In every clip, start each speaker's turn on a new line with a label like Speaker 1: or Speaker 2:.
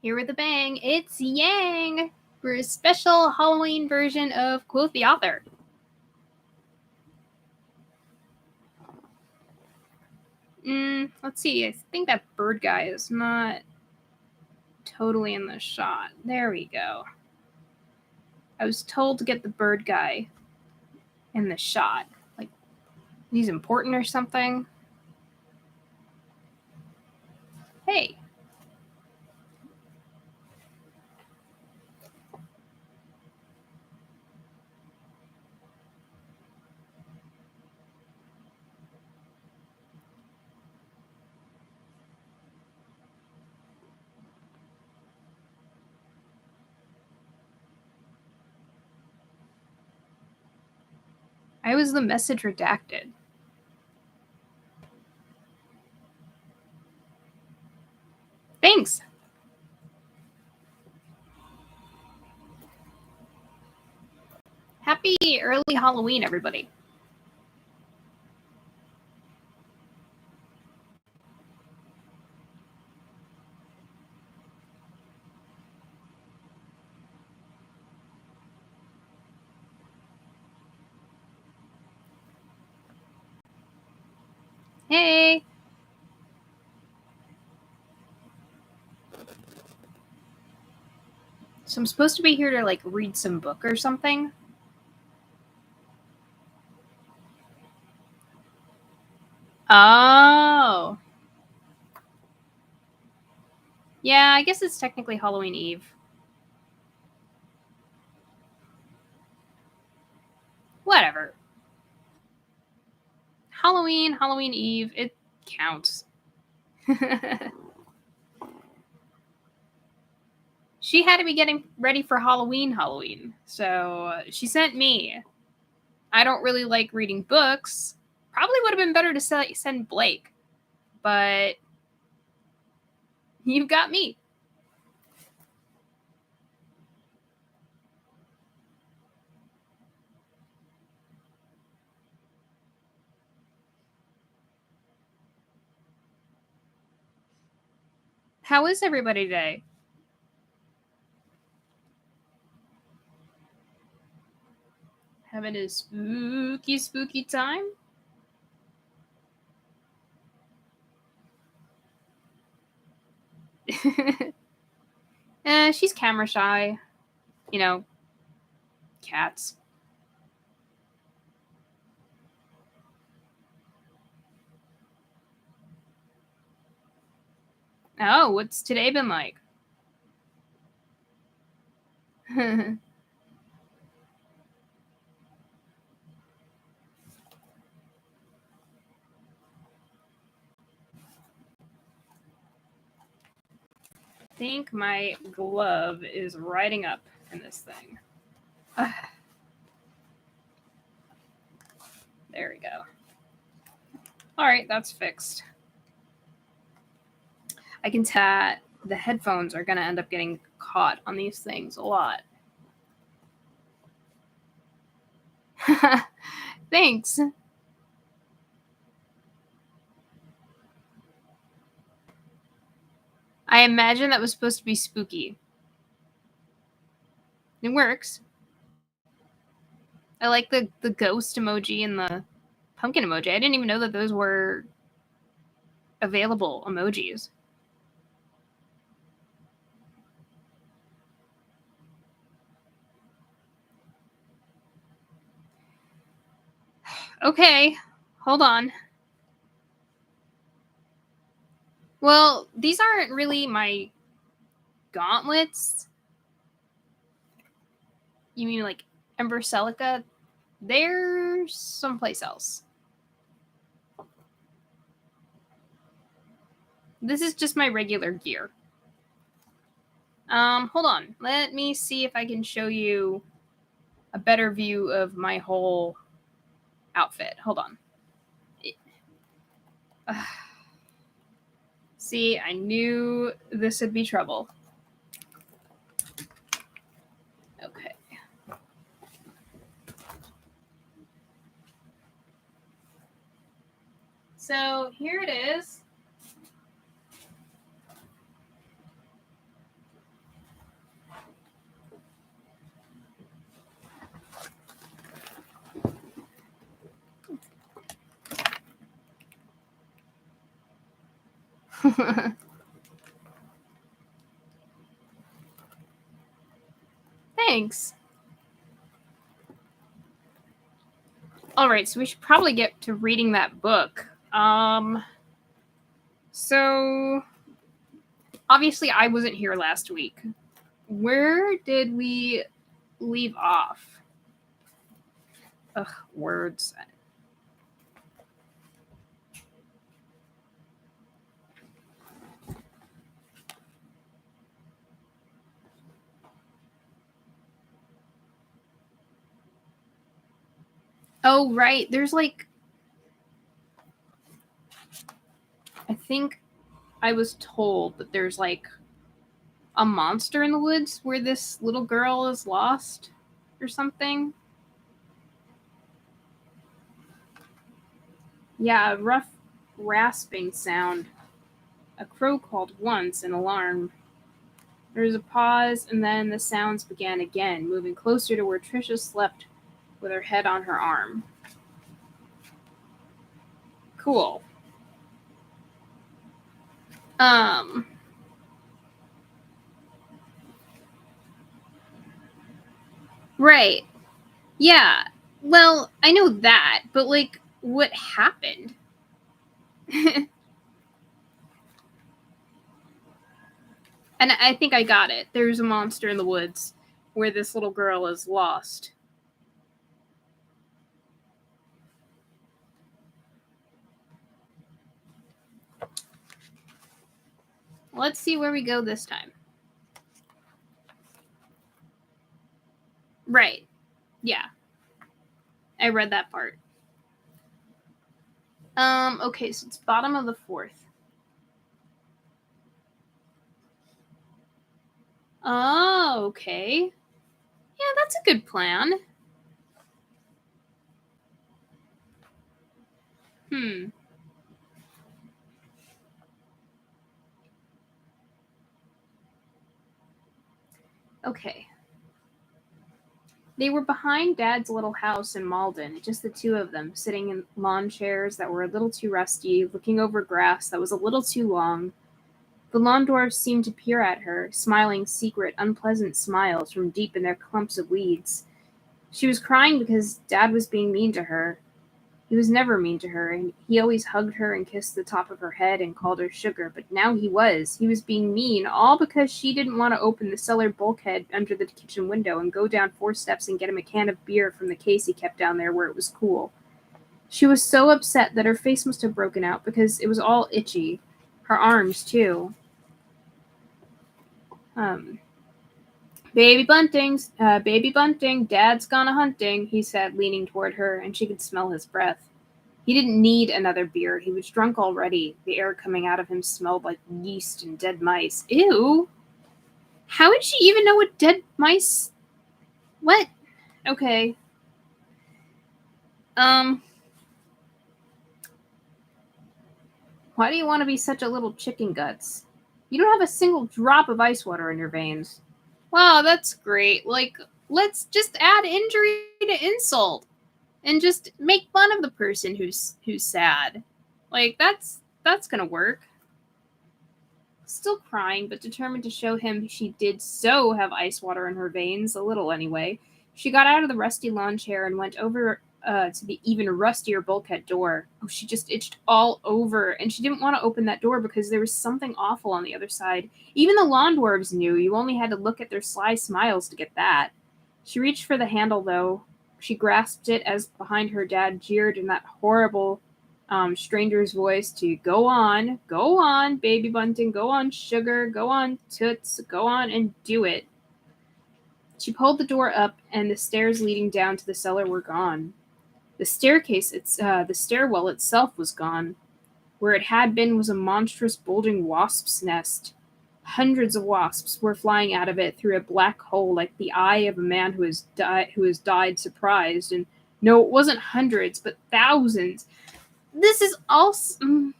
Speaker 1: Here with a bang, it's Yang for a special Halloween version of Quoth the Author. Let's see, I think that bird guy is not totally in the shot. There we go. I was told to get the bird guy in the shot. Like, he's important or something. Hey. Why was the message redacted? Thanks. Happy early Halloween, everybody. Hey. So I'm supposed to be here to, like, read some book or something? Oh. Yeah, I guess it's technically Halloween Eve. Whatever. Halloween Eve, it counts. She had to be getting ready for Halloween, so she sent me. I don't really like reading books. Probably would have been better to send Blake, but you've got me. How is everybody today? Having a spooky time? She's camera shy. You know, cats. Oh, what's today been like? I think my glove is riding up in this thing. There we go. All right, that's fixed. I can tell the headphones are going to end up getting caught on these things a lot. Thanks. I imagine that was supposed to be spooky. It works. I like the ghost emoji and the pumpkin emoji. I didn't even know that those were available emojis. Okay, hold on. Well, these aren't really my gauntlets. You mean like Ember Celica? They're someplace else. This is just my regular gear. Hold on. Let me see if I can show you a better view of my whole outfit. Hold on. See, I knew this would be trouble. Okay. So here it is. Thanks. Alright, so we should probably get to reading that book. So obviously I wasn't here last week. Where did we leave off? Ugh, words. Oh, right. There's like, I think I was told that there's like a monster in the woods where this little girl is lost or something. Yeah, a rough rasping sound. A crow called once in alarm. There was a pause, and then the sounds began again, moving closer to where Trisha slept with her head on her arm. Cool. Right. Yeah. Well, I know that, but like, what happened? And I think I got it. There's a monster in the woods where this little girl is lost. Let's see where we go this time. Right. Yeah. I read that part. Okay, so it's bottom of the 4th. Oh, okay. Yeah, that's a good plan. Okay. They were behind Dad's little house in Malden, just the two of them, sitting in lawn chairs that were a little too rusty, looking over grass that was a little too long. The lawn dwarfs seemed to peer at her, smiling secret, unpleasant smiles from deep in their clumps of weeds. She was crying because Dad was being mean to her. He was never mean to her, and he always hugged her and kissed the top of her head and called her sugar, but now he was. He was being mean, all because she didn't want to open the cellar bulkhead under the kitchen window and go down 4 steps and get him a can of beer from the case he kept down there where it was cool. She was so upset that her face must have broken out because it was all itchy. Her arms, too. Baby Bunting, Dad's gone a hunting, he said, leaning toward her, and she could smell his breath. He didn't need another beer. He was drunk already. The air coming out of him smelled like yeast and dead mice. Ew! How would she even know what dead mice... What? Okay. Why do you want to be such a little chicken guts? You don't have a single drop of ice water in your veins. Wow, that's great. Like, let's just add injury to insult and just make fun of the person who's sad. Like, that's gonna work. Still crying, but determined to show him she did so have ice water in her veins, a little anyway, she got out of the rusty lawn chair and went over to the even rustier bulkhead door. Oh, she just itched all over, and she didn't want to open that door because there was something awful on the other side. Even the lawn dwarves knew. You only had to look at their sly smiles to get that. She reached for the handle, though. She grasped it as behind her Dad jeered in that horrible stranger's voice to go on, baby Bunting, go on, sugar, go on, toots, go on and do it. She pulled the door up, and the stairs leading down to the cellar were gone. The stairwell itself was gone. Where it had been was a monstrous, bulging wasp's nest. Hundreds of wasps were flying out of it through a black hole like the eye of a man who has died surprised. And no, it wasn't hundreds, but thousands. This is also...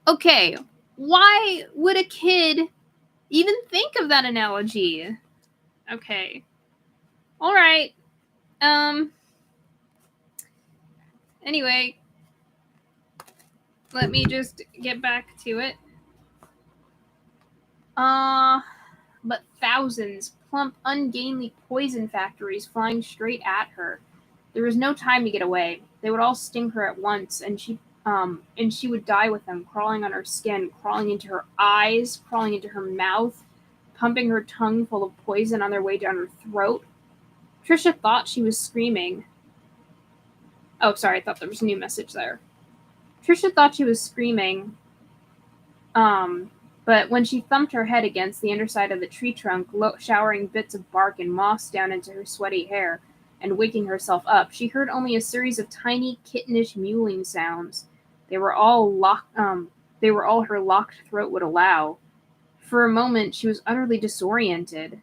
Speaker 1: Okay, why would a kid even think of that analogy? Okay. All right. Anyway. Let me just get back to it. But thousands, plump, ungainly poison factories flying straight at her. There was no time to get away. They would all sting her at once, and she would die with them, crawling on her skin, crawling into her eyes, crawling into her mouth, pumping her tongue full of poison on their way down her throat. Trisha thought she was screaming. Oh, sorry, I thought there was a new message there. Trisha thought she was screaming, but when she thumped her head against the underside of the tree trunk, showering bits of bark and moss down into her sweaty hair and waking herself up, she heard only a series of tiny, kittenish mewling sounds. They were all her locked throat would allow. For a moment, she was utterly disoriented,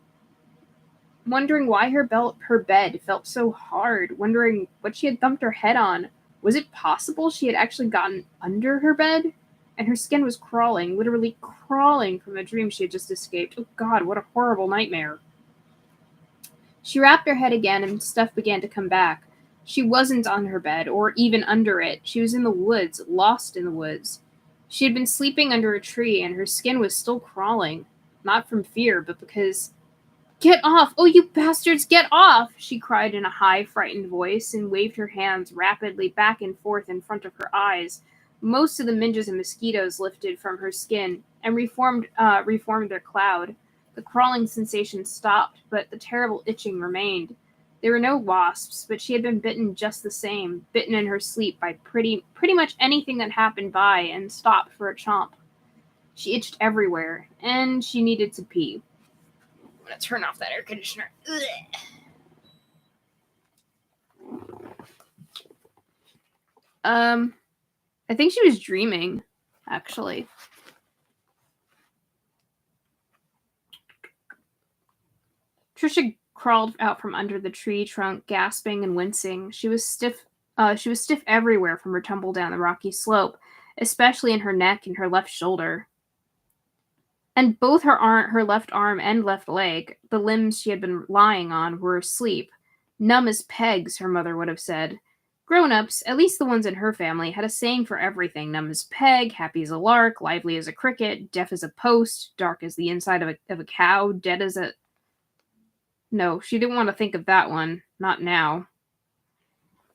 Speaker 1: wondering why her bed felt so hard, wondering what she had thumped her head on. Was it possible she had actually gotten under her bed? And her skin was crawling, literally crawling from the dream she had just escaped. Oh God, what a horrible nightmare. She wrapped her head again and stuff began to come back. She wasn't on her bed, or even under it. She was in the woods, lost in the woods. She had been sleeping under a tree, and her skin was still crawling. Not from fear, but because... "Get off! Oh, you bastards, get off!" she cried in a high, frightened voice, and waved her hands rapidly back and forth in front of her eyes. Most of the midges and mosquitoes lifted from her skin and reformed their cloud. The crawling sensation stopped, but the terrible itching remained. There were no wasps, but she had been bitten just the same, bitten in her sleep by pretty much anything that happened by and stopped for a chomp. She itched everywhere, and she needed to pee. I'm going to turn off that air conditioner. I think she was dreaming, actually. Trisha crawled out from under the tree trunk, gasping and wincing. She was stiff everywhere from her tumble down the rocky slope, especially in her neck and her left shoulder. And both her left arm and left leg, the limbs she had been lying on, were asleep. Numb as pegs, her mother would have said. Grown-ups, at least the ones in her family, had a saying for everything: numb as peg, happy as a lark, lively as a cricket, deaf as a post, dark as the inside of a cow, dead as a... No, she didn't want to think of that one. Not now.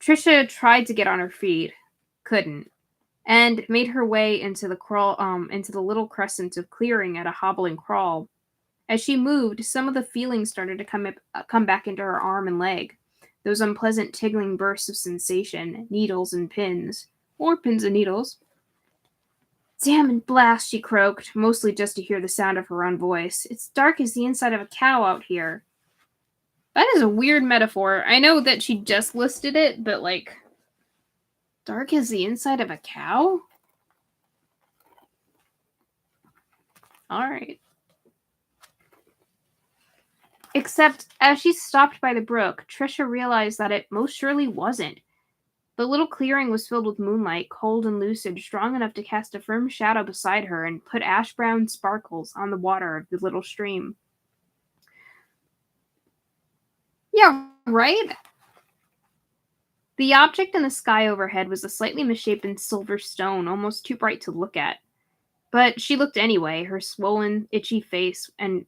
Speaker 1: Trisha tried to get on her feet. Couldn't. And made her way into the little crescent of clearing at a hobbling crawl. As she moved, some of the feelings started to come back into her arm and leg. Those unpleasant tingling bursts of sensation, needles and pins. Or pins and needles. "Damn and blast," she croaked, mostly just to hear the sound of her own voice. "It's dark as the inside of a cow out here." That is a weird metaphor. I know that she just listed it, but like... dark as the inside of a cow? Alright. Except, as she stopped by the brook, Trisha realized that it most surely wasn't. The little clearing was filled with moonlight, cold and lucid, strong enough to cast a firm shadow beside her and put ash-brown sparkles on the water of the little stream. Yeah, right? The object in the sky overhead was a slightly misshapen silver stone, almost too bright to look at. But she looked anyway, her swollen, itchy face and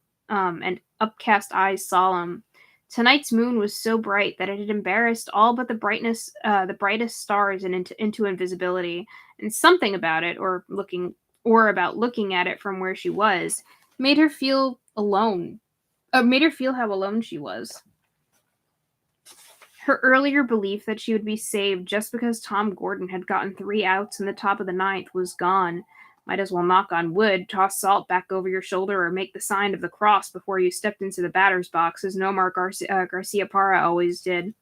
Speaker 1: upcast eyes solemn. Tonight's moon was so bright that it had embarrassed all but the brightest stars into invisibility, and something about it, or about looking at it from where she was, made her feel alone. Made her feel how alone she was. Her earlier belief that she would be saved just because Tom Gordon had gotten 3 outs in the top of the ninth was gone. Might as well knock on wood, toss salt back over your shoulder, or make the sign of the cross before you stepped into the batter's box, as Nomar Garcia Parra always did.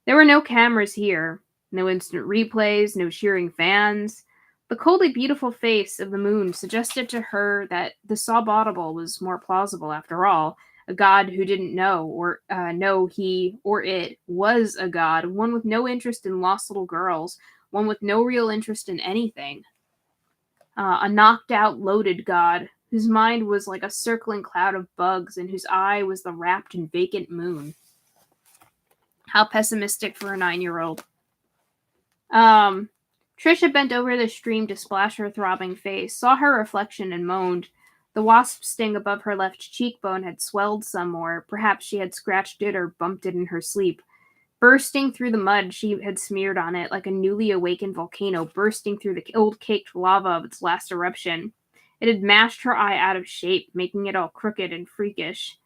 Speaker 1: There were no cameras here, no instant replays, no cheering fans. The coldly beautiful face of the moon suggested to her that the subaudible was more plausible after all. A god who didn't know he or it was a god, one with no interest in lost little girls, one with no real interest in anything. A knocked-out, loaded god, whose mind was like a circling cloud of bugs and whose eye was the rapt and vacant moon. How pessimistic for a 9-year-old. Trisha bent over the stream to splash her throbbing face, saw her reflection, and moaned. The wasp sting above her left cheekbone had swelled some more. Perhaps she had scratched it or bumped it in her sleep. Bursting through the mud she had smeared on it like a newly awakened volcano bursting through the old caked lava of its last eruption. It had mashed her eye out of shape, making it all crooked and freakish.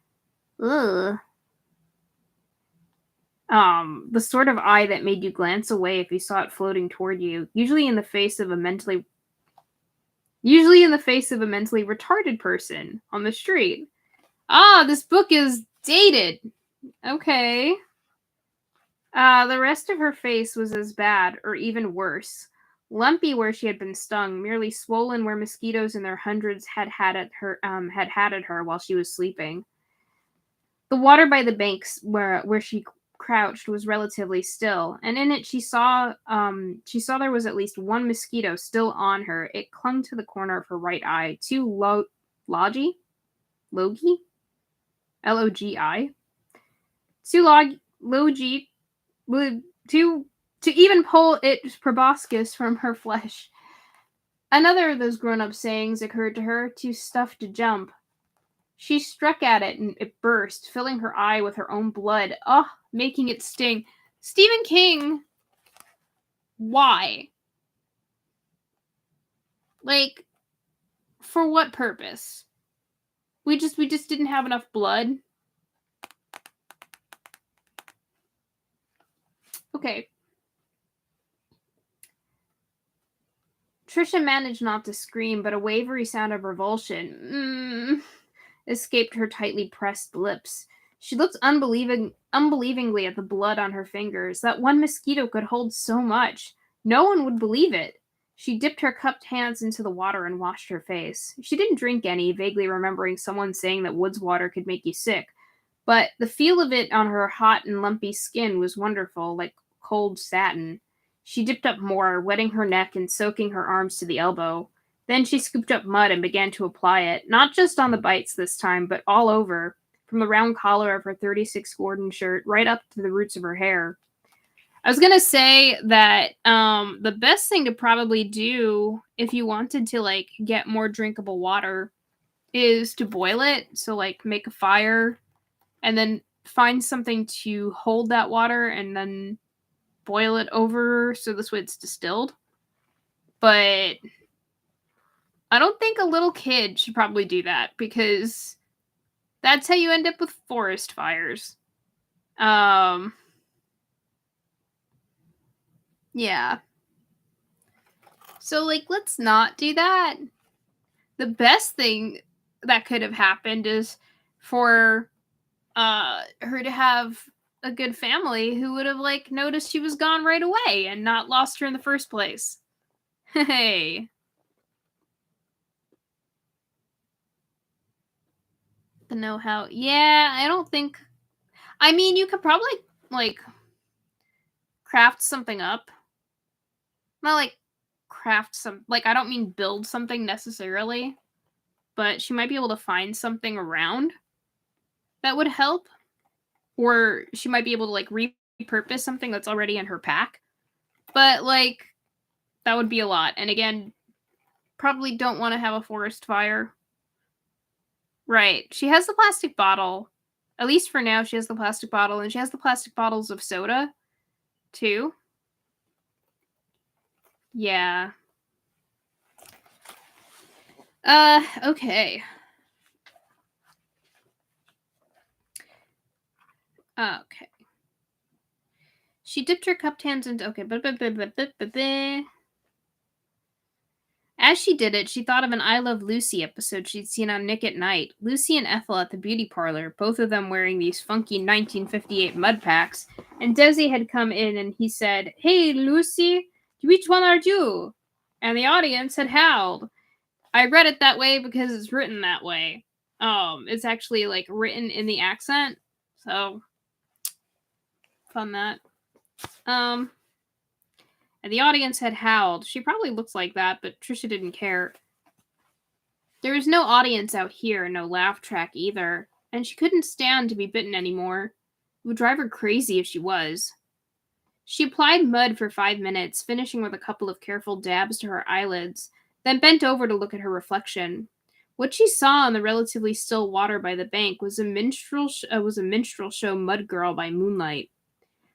Speaker 1: Ugh. The sort of eye that made you glance away if you saw it floating toward you, usually in the face of a mentally retarded person on the street. Ah, this book is dated. Okay. The rest of her face was as bad, or even worse. Lumpy where she had been stung, merely swollen where mosquitoes in their hundreds had had at her while she was sleeping. The water by the banks where she crouched was relatively still, and in it she saw there was at least one mosquito still on her. It clung to the corner of her right eye. Logi, L-O-G-I, Logi, to even pull its proboscis from her flesh. Another of those grown-up sayings occurred to her, too stuffed to jump. She struck at it and it burst, filling her eye with her own blood, making it sting. Stephen King, why? Like, for what purpose? We just didn't have enough blood. Okay. Trisha managed not to scream, but a wavery sound of revulsion escaped her tightly pressed lips. She looked unbelievingly at the blood on her fingers. That one mosquito could hold so much. No one would believe it. She dipped her cupped hands into the water and washed her face. She didn't drink any, vaguely remembering someone saying that woods water could make you sick. But the feel of it on her hot and lumpy skin was wonderful, like cold satin. She dipped up more, wetting her neck and soaking her arms to the elbow. Then she scooped up mud and began to apply it, not just on the bites this time, but all over, from the round collar of her 36 Gordon shirt right up to the roots of her hair. I was going to say that the best thing to probably do if you wanted to, like, get more drinkable water is to boil it. So, like, make a fire and then find something to hold that water and then boil it over so this way it's distilled. But I don't think a little kid should probably do that because that's how you end up with forest fires. Yeah. So, like, let's not do that. The best thing that could have happened is for her to have a good family who would have, like, noticed she was gone right away and not lost her in the first place. Hey. The know-how. Yeah, I don't think... I mean, you could probably, like, craft something up. Not, like, craft some... Like, I don't mean build something necessarily, but she might be able to find something around that would help. Or she might be able to, like, repurpose something that's already in her pack. But, like, that would be a lot. And again, probably don't want to have a forest fire. Right. She has the plastic bottle. At least for now, she has the plastic bottle. And she has the plastic bottles of soda, too. Yeah. Okay. Okay. She dipped her cupped hands into... Okay. As she did it, she thought of an I Love Lucy episode she'd seen on Nick at Night. Lucy and Ethel at the beauty parlor, both of them wearing these funky 1958 mud packs. And Desi had come in and he said, "Hey, Lucy, which one are you?" And the audience had howled. I read it that way because it's written that way. It's actually, like, written in the accent. So, fun that. And the audience had howled. She probably looks like that, but Trisha didn't care. There was no audience out here, no laugh track either, and she couldn't stand to be bitten anymore. It would drive her crazy if she was. She applied mud for 5 minutes, finishing with a couple of careful dabs to her eyelids, then bent over to look at her reflection. What she saw in the relatively still water by the bank was a minstrel show mud girl by moonlight.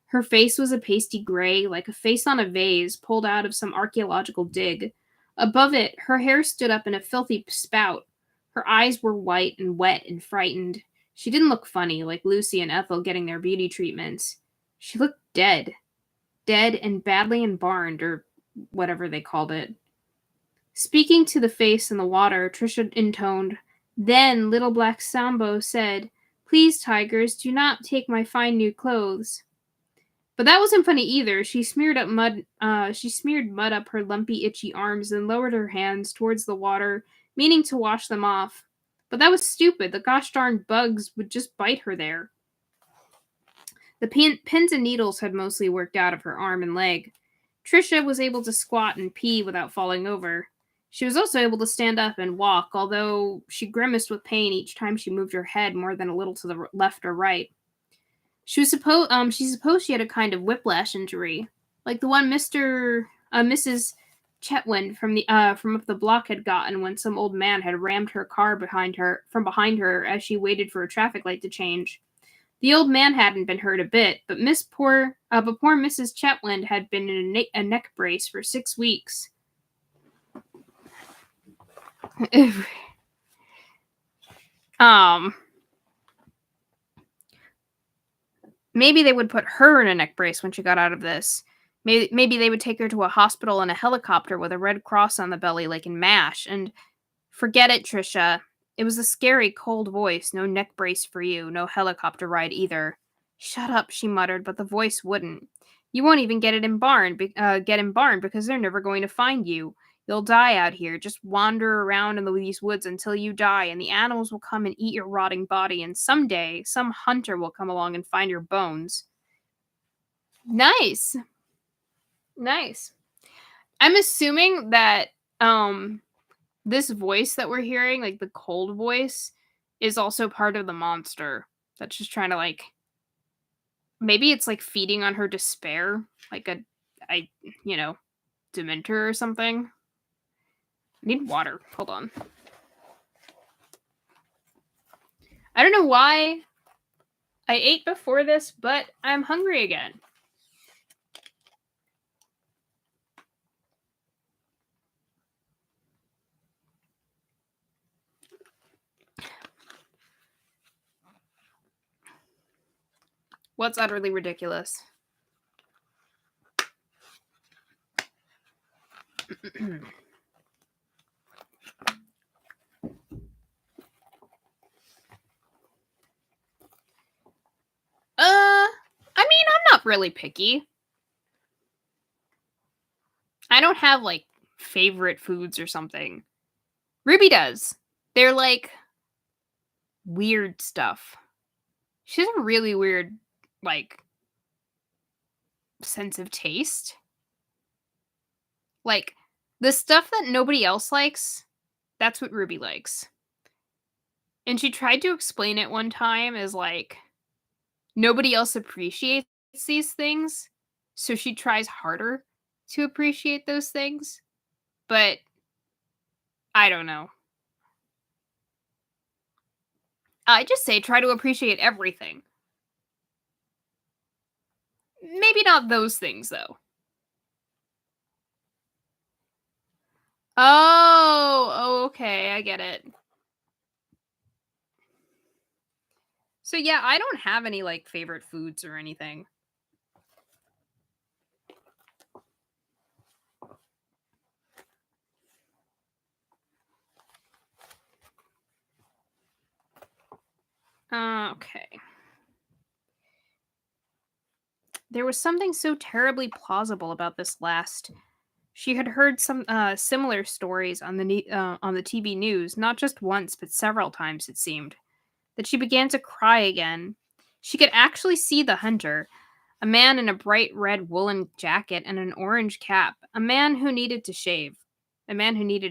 Speaker 1: Her face was a pasty gray, like a face on a vase pulled out of some archaeological dig. Above it, her hair stood up in a filthy spout. Her eyes were white and wet and frightened. She didn't look funny, like Lucy and Ethel getting their beauty treatments. She looked dead. Dead and badly embarned, or whatever they called it. Speaking to the face in the water, Trisha intoned, "Then Little Black Sambo said, 'Please, tigers, do not take my fine new clothes.'" But that wasn't funny either. She smeared mud up her lumpy, itchy arms and lowered her hands towards the water, meaning to wash them off. But that was stupid. The gosh darn bugs would just bite her there. The pins and needles had mostly worked out of her arm and leg. Trisha was able to squat and pee without falling over. She was also able to stand up and walk, although she grimaced with pain each time she moved her head more than a little to the left or right. She supposed she had a kind of whiplash injury, like the one Mrs. Chetwynd from up the block had gotten when some old man had rammed her car behind her as she waited for a traffic light to change. The old man hadn't been hurt a bit, but poor Mrs. Chetwynd had been in a neck brace for 6 weeks. Maybe they would put her in a neck brace when she got out of this. Maybe they would take her to a hospital in a helicopter with a red cross on the belly like in MASH, and forget it, Trisha. It was a scary, cold voice. No neck brace for you. No helicopter ride either. Shut up, she muttered, but the voice wouldn't. You won't even get in barn because they're never going to find you. You'll die out here. Just wander around in these woods until you die, and the animals will come and eat your rotting body, and someday some hunter will come along and find your bones. Nice. Nice. I'm assuming that this voice that we're hearing, like the cold voice, is also part of the monster that's just trying to maybe it's like feeding on her despair, like dementor or something. I need water. Hold on. I don't know why I ate before this, but I'm hungry again. What's utterly ridiculous? I mean, I'm not really picky. I don't have favorite foods or something. Ruby does. They're weird stuff. She has a really weird sense of taste. The stuff that nobody else likes, that's what Ruby likes. And she tried to explain it one time as nobody else appreciates these things, so she tries harder to appreciate those things. But I don't know. I just say try to appreciate everything. Maybe not those things, though. Oh, okay, I get it. So yeah, I don't have any favorite foods or anything. Okay. There was something so terribly plausible about this last. She had heard some similar stories on the TV news, not just once, but several times, it seemed, that she began to cry again. She could actually see the hunter, a man in a bright red woolen jacket and an orange cap, a man who needed a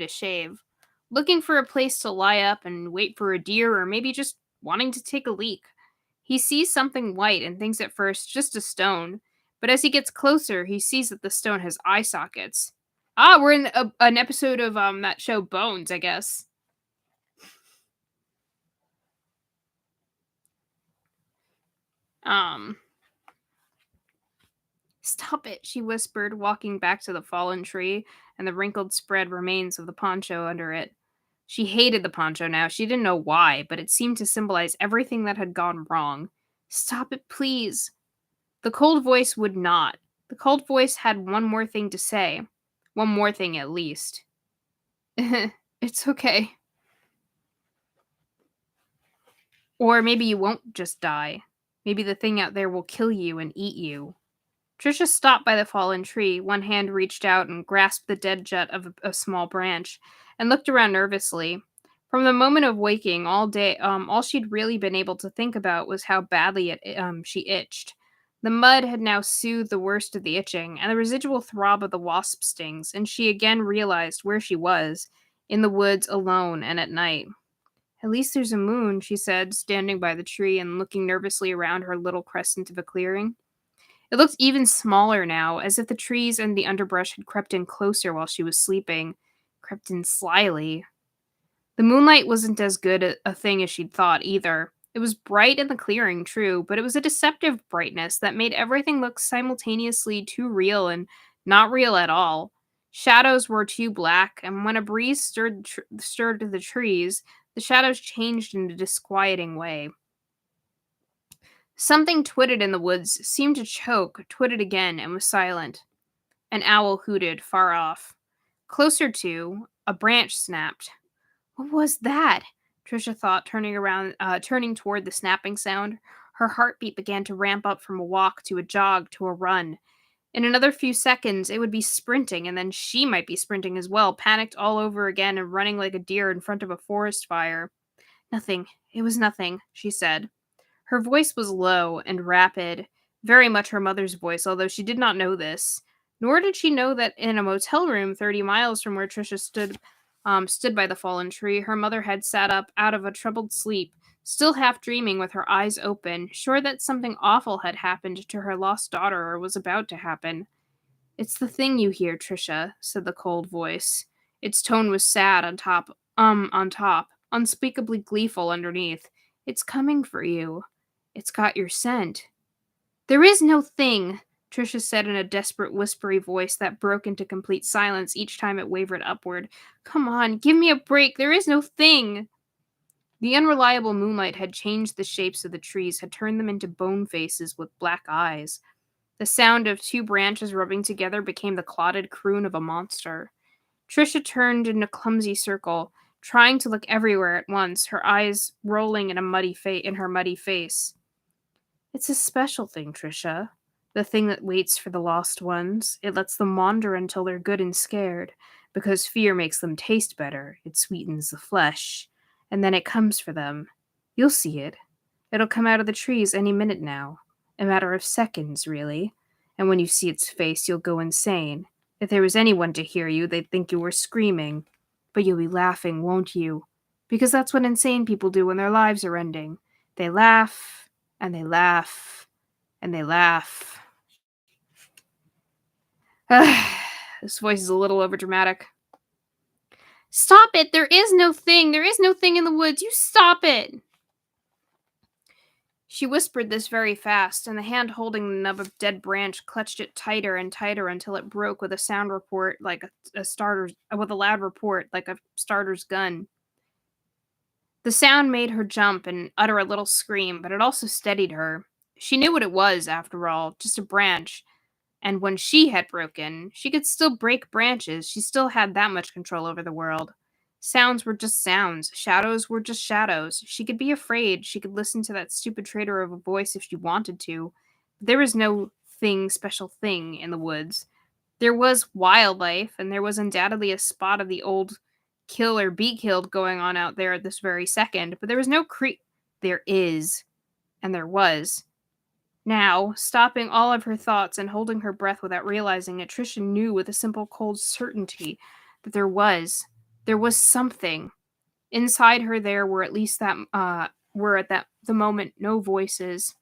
Speaker 1: shave, looking for a place to lie up and wait for a deer, or maybe just wanting to take a leak. He sees something white and thinks at first just a stone, But as he gets closer, he sees that the stone has eye sockets. Ah, we're in an episode of that show Bones, I guess. Stop it, she whispered, walking back to the fallen tree and the wrinkled spread remains of the poncho under it. She hated the poncho now. She didn't know why, but it seemed to symbolize everything that had gone wrong. Stop it, please. The cold voice would not. The cold voice had one more thing to say. One more thing, at least. It's okay. Or maybe you won't just die. Maybe the thing out there will kill you and eat you. Trisha stopped by the fallen tree. One hand reached out and grasped the dead jut of a small branch, and looked around nervously. From the moment of waking, all she'd really been able to think about was how badly she itched. The mud had now soothed the worst of the itching, and the residual throb of the wasp stings, and she again realized where she was, in the woods alone and at night. At least there's a moon, she said, standing by the tree and looking nervously around her little crescent of a clearing. It looked even smaller now, as if the trees and the underbrush had crept in closer while she was sleeping. Crept in slyly. The moonlight wasn't as good a thing as she'd thought, either. It was bright in the clearing, true, but it was a deceptive brightness that made everything look simultaneously too real and not real at all. Shadows were too black, and when a breeze stirred the trees, the shadows changed in a disquieting way. Something twittered in the woods, seemed to choke, twittered again, and was silent. An owl hooted, far off. Closer to, a branch snapped. What was that? Trisha thought, turning toward the snapping sound. Her heartbeat began to ramp up from a walk to a jog to a run. In another few seconds, it would be sprinting, and then she might be sprinting as well, panicked all over again and running like a deer in front of a forest fire. Nothing. It was nothing, she said. Her voice was low and rapid, very much her mother's voice, although she did not know this. Nor did she know that in a motel room 30 miles from where Trisha stood by the fallen tree, her mother had sat up out of a troubled sleep, still half dreaming with her eyes open, sure that something awful had happened to her lost daughter or was about to happen. It's the thing you hear, Trisha, said the cold voice. Its tone was sad on top, unspeakably gleeful underneath. It's coming for you. It's got your scent. There is no thing, Trisha said in a desperate, whispery voice that broke into complete silence each time it wavered upward. Come on, give me a break. There is no thing. The unreliable moonlight had changed the shapes of the trees, had turned them into bone faces with black eyes. The sound of two branches rubbing together became the clotted croon of a monster. Trisha turned in a clumsy circle, trying to look everywhere at once, her eyes rolling in her muddy face. It's a special thing, Trisha. The thing that waits for the lost ones. It lets them wander until they're good and scared, because fear makes them taste better. It sweetens the flesh. And then it comes for them. You'll see it. It'll come out of the trees any minute now. A matter of seconds, really. And when you see its face, you'll go insane. If there was anyone to hear you, they'd think you were screaming. But you'll be laughing, won't you? Because that's what insane people do when their lives are ending. They laugh, and they laugh, and they laugh. This voice is a little overdramatic. Stop it! There is no thing! There is no thing in the woods! You stop it! She whispered this very fast, and the hand holding the nub of dead branch clutched it tighter and tighter until it broke with a loud report like a starter's gun. The sound made her jump and utter a little scream, but it also steadied her. She knew what it was, after all, just a branch. And when she had broken, she could still break branches. She still had that much control over the world. Sounds were just sounds. Shadows were just shadows. She could be afraid. She could listen to that stupid traitor of a voice if she wanted to. But there was no special thing in the woods. There was wildlife, and there was undoubtedly a spot of the old kill or be killed going on out there at this very second. But there was no There is. And there was. Now, stopping all of her thoughts and holding her breath without realizing it, Trisha knew with a simple cold certainty that there was something. Inside her there were at least the moment no voices.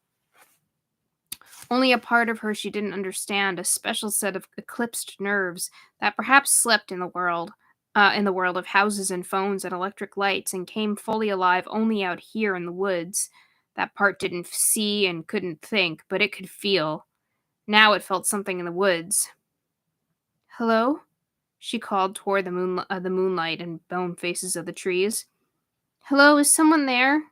Speaker 1: Only a part of her she didn't understand, a special set of eclipsed nerves that perhaps slept in the world of houses and phones and electric lights, and came fully alive only out here in the woods. That part didn't see and couldn't think, but it could feel. Now it felt something in the woods. "Hello?" she called toward the moonlight and bone faces of the trees. "Hello, is someone there?"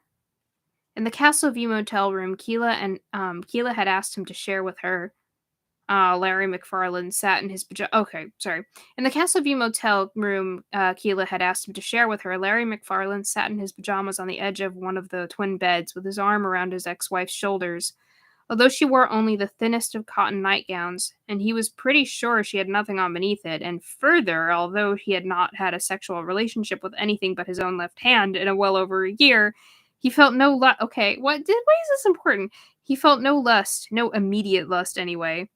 Speaker 1: In the Castle View motel room, Keela had asked him to share with her. Larry McFarland sat in his pajamas. Okay, sorry. In the Castle View motel room, Keela had asked him to share with her. Larry McFarland sat in his pajamas on the edge of one of the twin beds, with his arm around his ex-wife's shoulders. Although she wore only the thinnest of cotton nightgowns, and he was pretty sure she had nothing on beneath it, and further, although he had not had a sexual relationship with anything but his own left hand in well over a year, he felt no lust. Okay, why is this important? He felt no lust, no immediate lust anyway.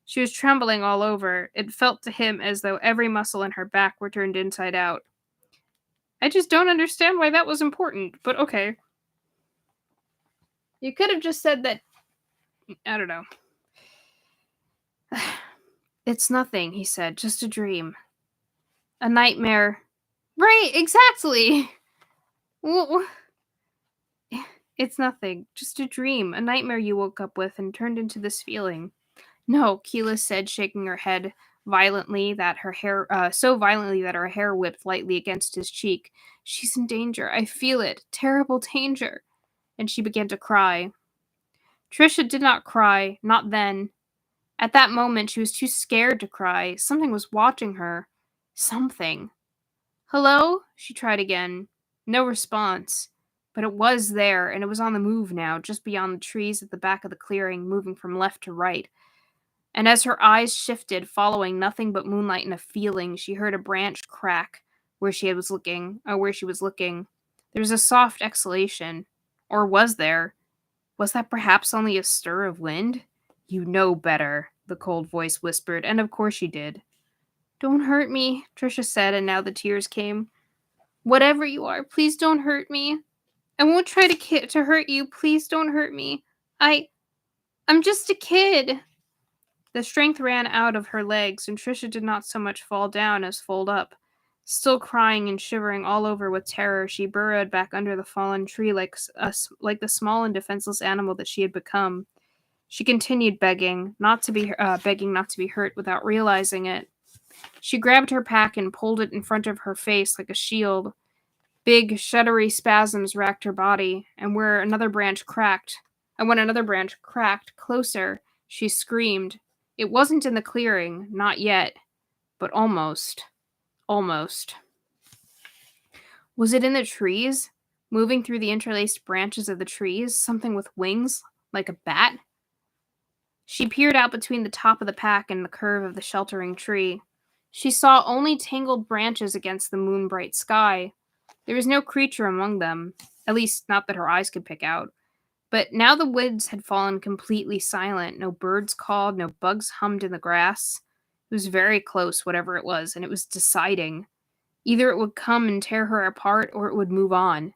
Speaker 1: She was trembling all over. It felt to him as though every muscle in her back were turned inside out. I just don't understand why that was important, but okay. You could have just said that. I don't know. "It's nothing," he said. "Just a dream. A nightmare." Right, exactly. Well, it's nothing. Just a dream. A nightmare you woke up with and turned into this feeling. "No," Keela said, shaking her head violently so violently that her hair whipped lightly against his cheek. "She's in danger. I feel it. Terrible danger." And she began to cry. Trisha did not cry. Not then. At that moment, she was too scared to cry. Something was watching her. Something. "Hello?" she tried again. No response. But it was there, and it was on the move now, just beyond the trees at the back of the clearing, moving from left to right. And as her eyes shifted, following nothing but moonlight and a feeling, she heard a branch crack where she was looking. There was a soft exhalation. Or was there? Was that perhaps only a stir of wind? "You know better," the cold voice whispered, and of course she did. "Don't hurt me," Trisha said, and now the tears came. "Whatever you are, please don't hurt me. I won't try to hurt you. Please don't hurt me. I'm just a kid." The strength ran out of her legs, and Trisha did not so much fall down as fold up. Still crying and shivering all over with terror, she burrowed back under the fallen tree like the small and defenseless animal that she had become. She continued begging not to be hurt without realizing it. She grabbed her pack and pulled it in front of her face like a shield. Big, shuddery spasms racked her body, and when another branch cracked closer, she screamed. It wasn't in the clearing, not yet, but almost. Almost. Was it in the trees? Moving through the interlaced branches of the trees, something with wings, like a bat? She peered out between the top of the pack and the curve of the sheltering tree. She saw only tangled branches against the moon-bright sky. There was no creature among them, at least not that her eyes could pick out. But now the woods had fallen completely silent. No birds called, no bugs hummed in the grass. It was very close, whatever it was, and it was deciding. Either it would come and tear her apart, or it would move on.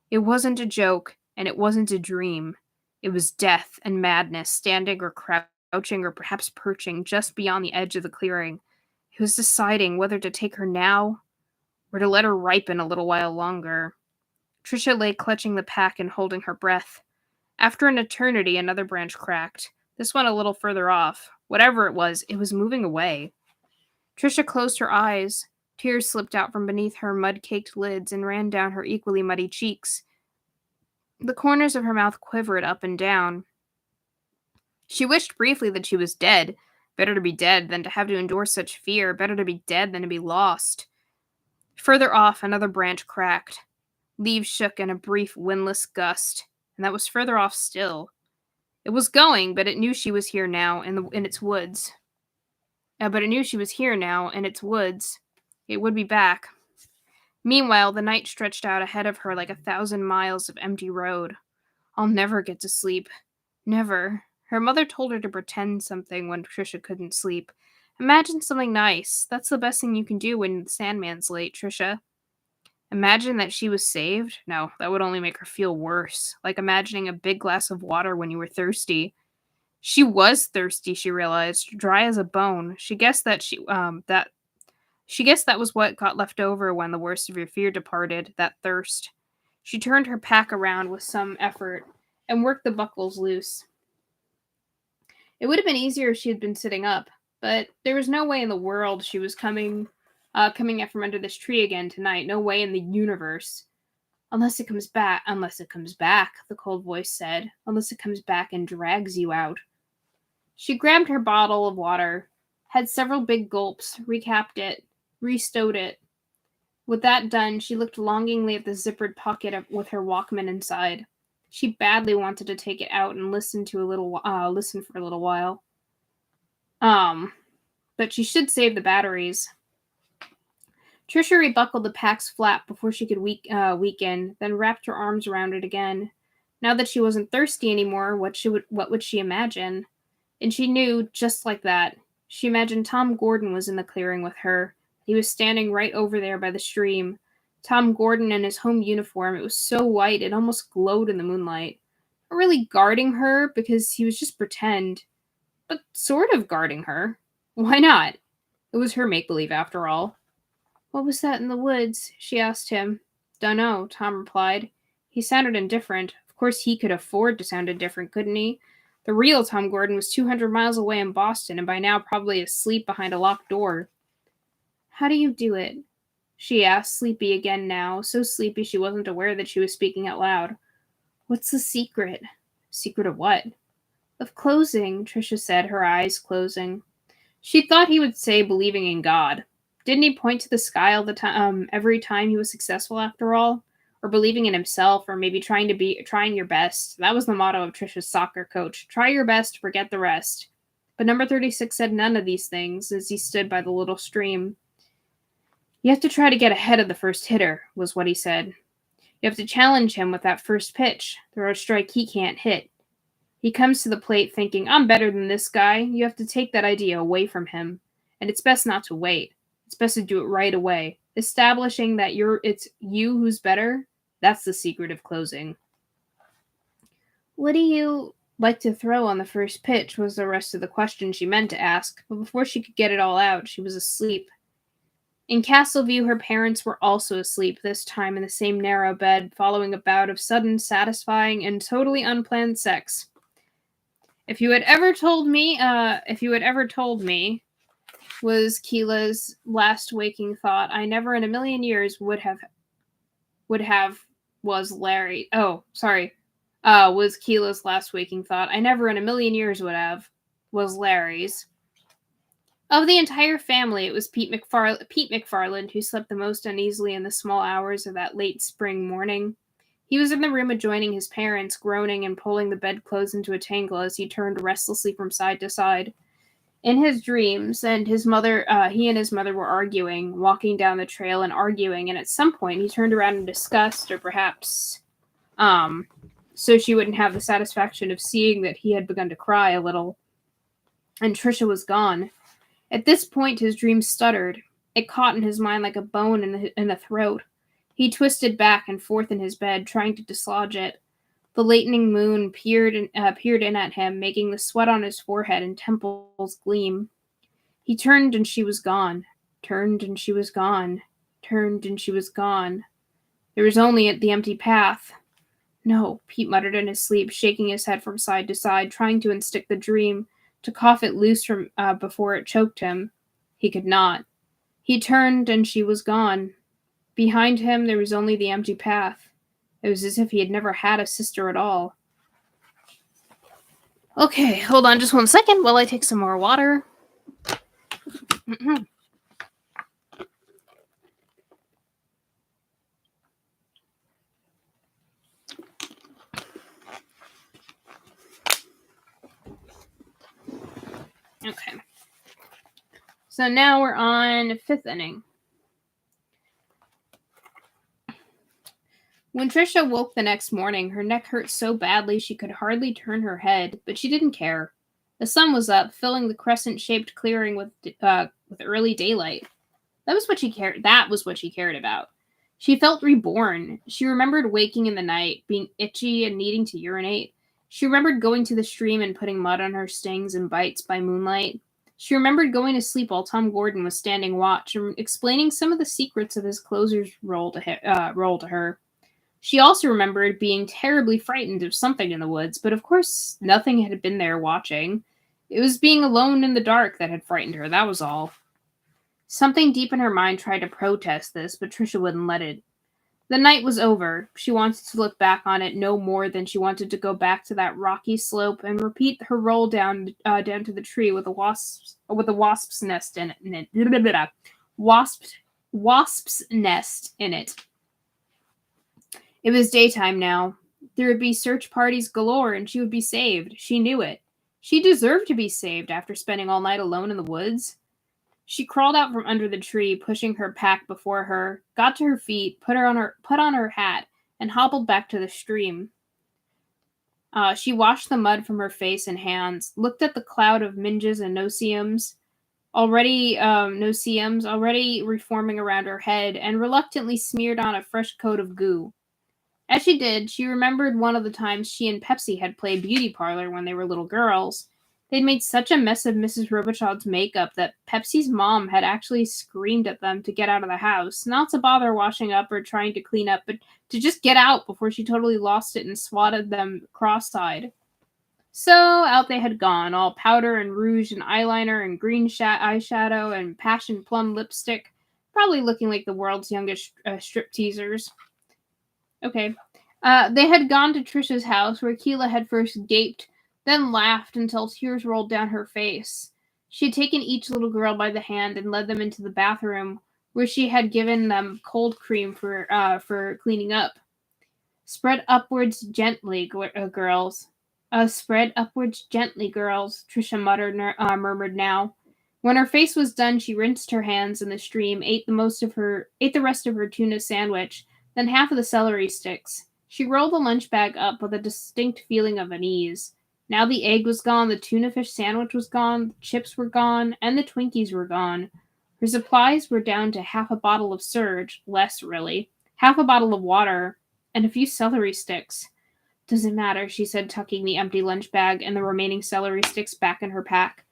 Speaker 1: It wasn't a joke, and it wasn't a dream. It was death and madness, standing or crouching or perhaps perching just beyond the edge of the clearing. It was deciding whether to take her now or to let her ripen a little while longer. Trisha lay clutching the pack and holding her breath. After an eternity, another branch cracked. This one a little further off. Whatever it was moving away. Trisha closed her eyes. Tears slipped out from beneath her mud-caked lids and ran down her equally muddy cheeks. The corners of her mouth quivered up and down. She wished briefly that she was dead. Better to be dead than to have to endure such fear. Better to be dead than to be lost. Further off, another branch cracked. Leaves shook in a brief windless gust, and that was further off still. It was going, but it knew she was here now in its woods. It would be back. Meanwhile, the night stretched out ahead of her like 1,000 miles of empty road. I'll never get to sleep. Never. Her mother told her to pretend something when Trisha couldn't sleep. Imagine something nice. That's the best thing you can do when the Sandman's late, Trisha. Imagine that she was saved? No, that would only make her feel worse. Like imagining a big glass of water when you were thirsty. She was thirsty, she realized, dry as a bone. She guessed that was what got left over when the worst of your fear departed, that thirst. She turned her pack around with some effort and worked the buckles loose. It would have been easier if she had been sitting up, but there was no way in the world she was coming up from under this tree again tonight. No way in the universe. Unless it comes back, the cold voice said. Unless it comes back and drags you out. She grabbed her bottle of water, had several big gulps, recapped it, restowed it. With that done, she looked longingly at the zippered pocket with her Walkman inside. She badly wanted to take it out and listen for a little while. But she should save the batteries. Trisha rebuckled the pack's flap before she could weaken, then wrapped her arms around it again. Now that she wasn't thirsty anymore, what would she imagine? And she knew, just like that. She imagined Tom Gordon was in the clearing with her. He was standing right over there by the stream. Tom Gordon in his home uniform. It was so white it almost glowed in the moonlight. Not really guarding her, because he was just pretend. But sort of guarding her. Why not? It was her make-believe, after all. "What was that in the woods?" she asked him. "Dunno," Tom replied. He sounded indifferent. Of course he could afford to sound indifferent, couldn't he? The real Tom Gordon was 200 miles away in Boston, and by now probably asleep behind a locked door. "How do you do it?" she asked, sleepy again now, so sleepy she wasn't aware that she was speaking out loud. "What's the secret?" "Secret of what?" "Of closing," Trisha said, her eyes closing. She thought he would say believing in God. Didn't he point to the sky all the time, every time he was successful after all? Or believing in himself, or maybe trying your best. That was the motto of Trisha's soccer coach. Try your best, forget the rest. But number 36 said none of these things as he stood by the little stream. "You have to try to get ahead of the first hitter," was what he said. "You have to challenge him with that first pitch, throw a strike he can't hit. He comes to the plate thinking, I'm better than this guy. You have to take that idea away from him. And it's best not to wait. It's best to do it right away. Establishing that it's you who's better, that's the secret of closing." "What do you like to throw on the first pitch?" was the rest of the question she meant to ask, but before she could get it all out, she was asleep. In Castleview, her parents were also asleep, this time in the same narrow bed, following a bout of sudden, satisfying, and totally unplanned sex. If you had ever told me, was Keela's last waking thought, I never in a million years would have, was Larry. Oh, sorry. Was Keela's last waking thought, I never in a million years would have, was Larry's. Of the entire family, it was Pete McFarland who slept the most uneasily in the small hours of that late spring morning. He was in the room adjoining his parents, groaning and pulling the bedclothes into a tangle as he turned restlessly from side to side. In his dreams, he and his mother were arguing, walking down the trail and arguing, and at some point he turned around in disgust, or perhaps, so she wouldn't have the satisfaction of seeing that he had begun to cry a little. And Trisha was gone. At this point, his dream stuttered. It caught in his mind like a bone in the throat. He twisted back and forth in his bed, trying to dislodge it. The lightening moon peered in at him, making the sweat on his forehead and temples gleam. He turned and she was gone. Turned and she was gone. Turned and she was gone. There was only the empty path. No, Pete muttered in his sleep, shaking his head from side to side, trying to instict the dream, to cough it loose from before it choked him. He could not. He turned and she was gone. Behind him there was only the empty path. It was as if he had never had a sister at all. Okay, hold on just 1 second while I take some more water. Okay. So now we're on 5th inning. When Trisha woke the next morning, her neck hurt so badly she could hardly turn her head, but she didn't care. The sun was up, filling the crescent-shaped clearing with early daylight. That was what she cared about. She felt reborn. She remembered waking in the night, being itchy and needing to urinate. She remembered going to the stream and putting mud on her stings and bites by moonlight. She remembered going to sleep while Tom Gordon was standing watch and explaining some of the secrets of his closer's role to her. She also remembered being terribly frightened of something in the woods, but of course nothing had been there watching. It was being alone in the dark that had frightened her, that was all. Something deep in her mind tried to protest this, but Trisha wouldn't let it. The night was over. She wanted to look back on it no more than she wanted to go back to that rocky slope and repeat her roll down to the tree with a wasp's nest in it. Wasp's nest in it. It was daytime now. There would be search parties galore, and she would be saved. She knew it. She deserved to be saved after spending all night alone in the woods. She crawled out from under the tree, pushing her pack before her, got to her feet, put on her hat, and hobbled back to the stream. She washed the mud from her face and hands, looked at the cloud of minges and no-see-ums already reforming around her head, and reluctantly smeared on a fresh coat of goo. As she did, she remembered one of the times she and Pepsi had played beauty parlor when they were little girls. They'd made such a mess of Mrs. Robichaud's makeup that Pepsi's mom had actually screamed at them to get out of the house, not to bother washing up or trying to clean up, but to just get out before she totally lost it and swatted them cross-eyed. So out they had gone, all powder and rouge and eyeliner and green eyeshadow and passion plum lipstick, probably looking like the world's youngest stripteasers. Okay. They had gone to Trisha's house, where Keela had first gaped, then laughed until tears rolled down her face. She had taken each little girl by the hand and led them into the bathroom, where she had given them cold cream for cleaning up. Spread upwards gently, girls. Spread upwards gently, girls, Trisha murmured now. When her face was done, she rinsed her hands in the stream, ate the rest of her tuna sandwich, then half of the celery sticks. She rolled the lunch bag up with a distinct feeling of unease. Now the egg was gone, the tuna fish sandwich was gone, the chips were gone, and the Twinkies were gone. Her supplies were down to half a bottle of Surge, less really, half a bottle of water, and a few celery sticks. Doesn't matter, she said, tucking the empty lunch bag and the remaining celery sticks back in her pack.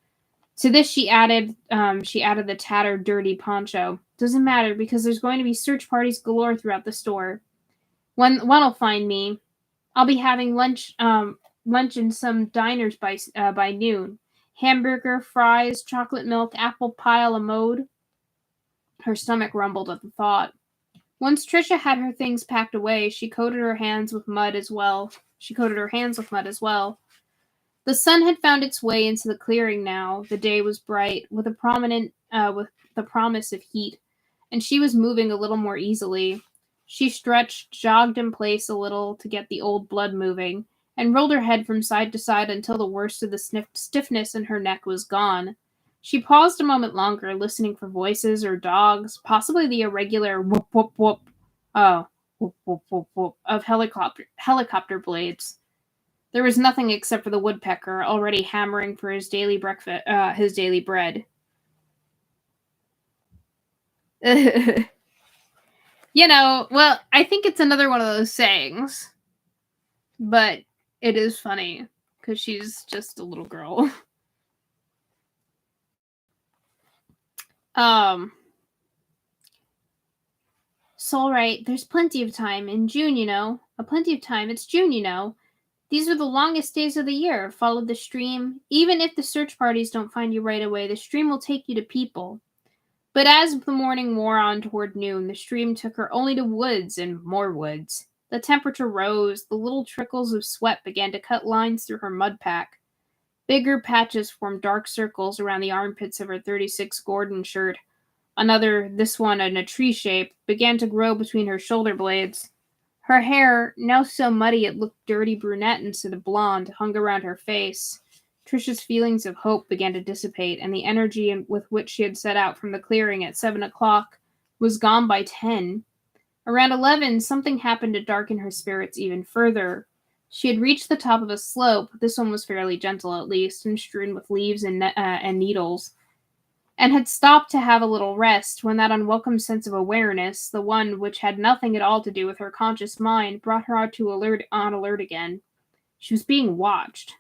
Speaker 1: To this she added the tattered, dirty poncho. Doesn't matter, because there's going to be search parties galore throughout the store. One'll find me. I'll be having lunch in some diners by noon. Hamburger, fries, chocolate milk, apple pie a la mode. Her stomach rumbled at the thought. Once Trisha had her things packed away, she coated her hands with mud as well. The sun had found its way into the clearing now. The day was bright, with the promise of heat, and she was moving a little more easily. She stretched, jogged in place a little to get the old blood moving, and rolled her head from side to side until the worst of the stiffness in her neck was gone. She paused a moment longer, listening for voices or dogs, possibly the irregular whoop whoop whoop, whoop whoop whoop whoop of helicopter blades. There was nothing except for the woodpecker, already hammering for his daily bread. Well, I think it's another one of those sayings, but it is funny because she's just a little girl. So all right, there's plenty of time. In June, plenty of time. It's June, These are the longest days of the year. Follow the stream. Even if the search parties don't find you right away, the stream will take you to people. But as the morning wore on toward noon, the stream took her only to woods and more woods. The temperature rose. The little trickles of sweat began to cut lines through her mud pack. Bigger patches formed dark circles around the armpits of her 36 Gordon shirt. Another, this one in a tree shape, began to grow between her shoulder blades. Her hair, now so muddy it looked dirty brunette instead of blonde, hung around her face. Trisha's feelings of hope began to dissipate, and the energy with which she had set out from the clearing at 7 o'clock was gone by 10. Around 11, something happened to darken her spirits even further. She had reached the top of a slope, this one was fairly gentle at least, and strewn with leaves and needles, and had stopped to have a little rest when that unwelcome sense of awareness, the one which had nothing at all to do with her conscious mind, brought her on alert again. She was being watched.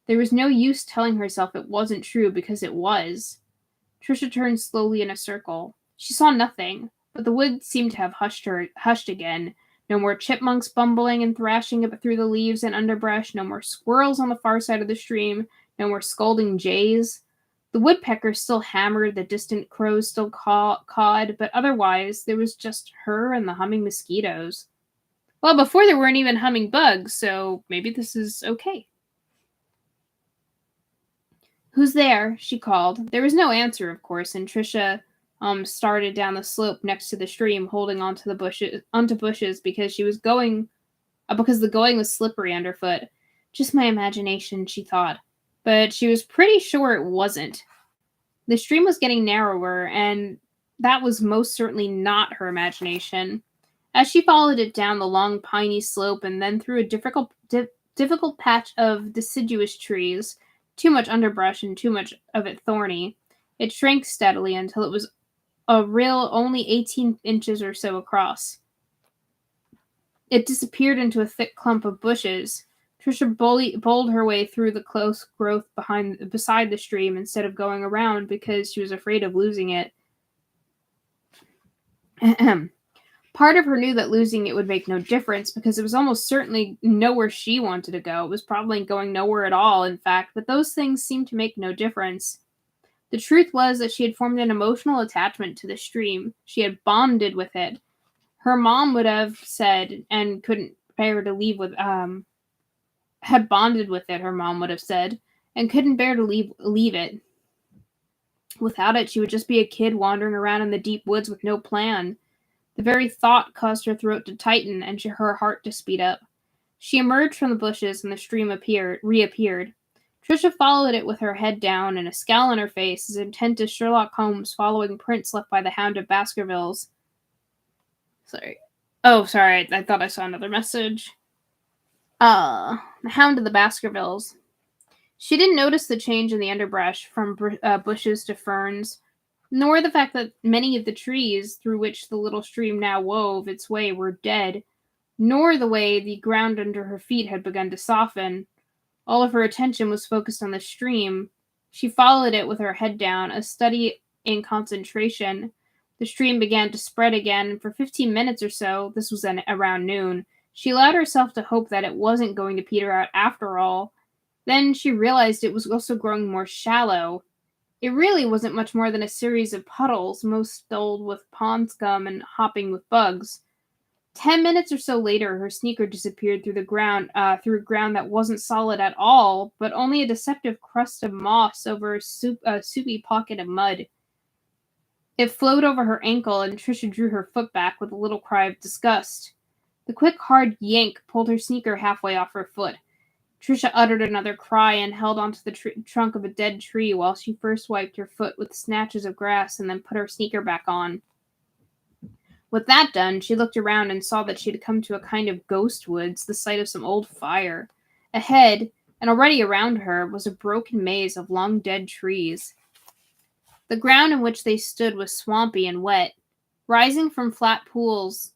Speaker 1: There was no use telling herself it wasn't true because it was. Trisha turned slowly in a circle. She saw nothing, but the woods seemed to have hushed again. No more chipmunks bumbling and thrashing up through the leaves and underbrush, no more squirrels on the far side of the stream, no more scolding jays. The woodpeckers still hammered, the distant crows still cawed, but otherwise there was just her and the humming mosquitoes. Well, before there weren't even humming bugs, so maybe this is okay. "Who's there?" she called. There was no answer, of course, and Trisha started down the slope next to the stream, holding onto bushes because she was going because the going was slippery underfoot. Just my imagination, she thought, but she was pretty sure it wasn't. The stream was getting narrower, and that was most certainly not her imagination. As she followed it down the long piney slope and then through a difficult patch of deciduous trees, too much underbrush and too much of it thorny, it shrank steadily until it was a rill only 18 inches or so across. It disappeared into a thick clump of bushes. Trisha bowled her way through the close growth beside the stream instead of going around because she was afraid of losing it. Part of her knew that losing it would make no difference because it was almost certainly nowhere she wanted to go. It was probably going nowhere at all, in fact, but those things seemed to make no difference. The truth was that she had formed an emotional attachment to the stream. She had bonded with it. Her mom would have said, and couldn't bear to leave with, had bonded with it, her mom would have said, and couldn't bear to leave it. Without it, she would just be a kid wandering around in the deep woods with no plan. The very thought caused her throat to tighten and her heart to speed up. She emerged from the bushes and the stream reappeared. Trisha followed it with her head down and a scowl on her face, as intent as Sherlock Holmes following prints left by the Hound of Baskervilles. Sorry. I thought I saw another message. The Hound of the Baskervilles. She didn't notice the change in the underbrush from bushes to ferns, nor the fact that many of the trees through which the little stream now wove its way were dead, nor the way the ground under her feet had begun to soften. All of her attention was focused on the stream. She followed it with her head down, a study in concentration. The stream began to spread again, and for 15 minutes or so, this was around noon, she allowed herself to hope that it wasn't going to peter out after all. Then she realized it was also growing more shallow. It really wasn't much more than a series of puddles, most filled with pond scum and hopping with bugs. 10 minutes or so later, her sneaker disappeared through ground that wasn't solid at all, but only a deceptive crust of moss over a soupy pocket of mud. It flowed over her ankle, and Trisha drew her foot back with a little cry of disgust. The quick, hard yank pulled her sneaker halfway off her foot. Trisha uttered another cry and held onto the trunk of a dead tree while she first wiped her foot with snatches of grass and then put her sneaker back on. With that done, she looked around and saw that she had come to a kind of ghost woods, the site of some old fire. Ahead, and already around her, was a broken maze of long dead trees. The ground in which they stood was swampy and wet. Rising from flat pools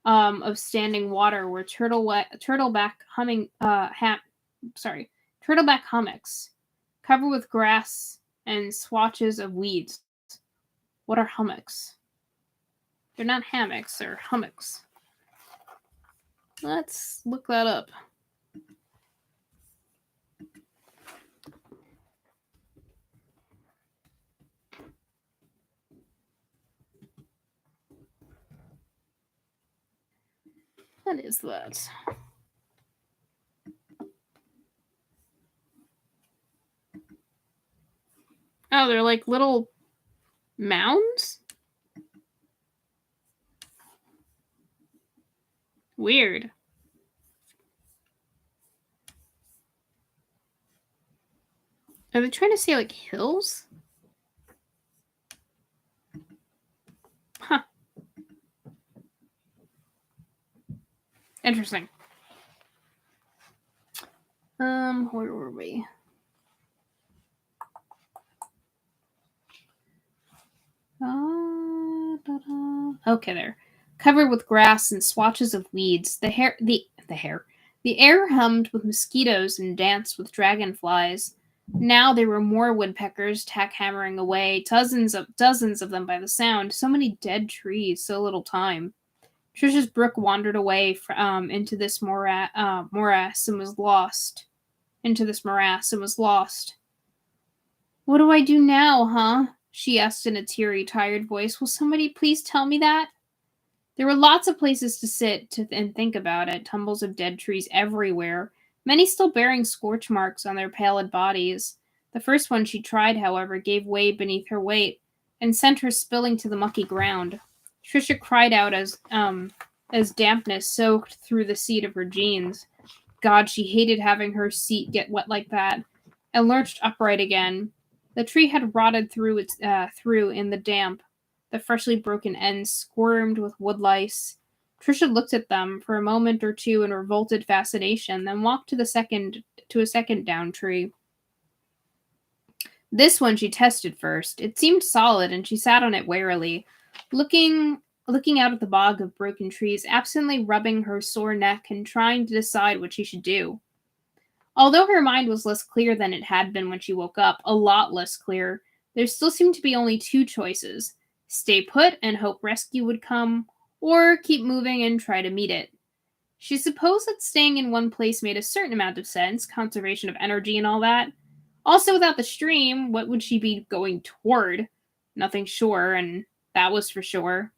Speaker 1: of standing water were turtleback hummocks, covered with grass and swatches of weeds. What are hummocks? They're not hammocks, they're hummocks. Let's look that up. What is that? Oh, they're like little mounds? Weird. Are they trying to say like hills? Huh. Interesting. Where were we? Okay, there. Covered with grass and swatches of weeds. The The air hummed with mosquitoes and danced with dragonflies. Now there were more woodpeckers tack-hammering away, dozens of them by the sound. So many dead trees, so little time. Trisha's brook wandered away into this morass and was lost. Into this morass and was lost. What do I do now, huh? She asked in a teary, tired voice. Will somebody please tell me that? There were lots of places to sit and think about it, tumbles of dead trees everywhere, many still bearing scorch marks on their pallid bodies. The first one she tried, however, gave way beneath her weight and sent her spilling to the mucky ground. Trisha cried out as dampness soaked through the seat of her jeans. God, she hated having her seat get wet like that, and lurched upright again. The tree had rotted through in the damp. The freshly broken ends squirmed with woodlice. Trisha looked at them for a moment or two in revolted fascination, then walked to a second down tree. This one she tested first. It seemed solid, and she sat on it warily, looking out at the bog of broken trees, absently rubbing her sore neck and trying to decide what she should do. Although her mind was less clear than it had been when she woke up, a lot less clear, there still seemed to be only two choices: stay put and hope rescue would come, or keep moving and try to meet it. She supposed that staying in one place made a certain amount of sense, conservation of energy and all that. Also, without the stream, what would she be going toward? Nothing sure, and that was for sure.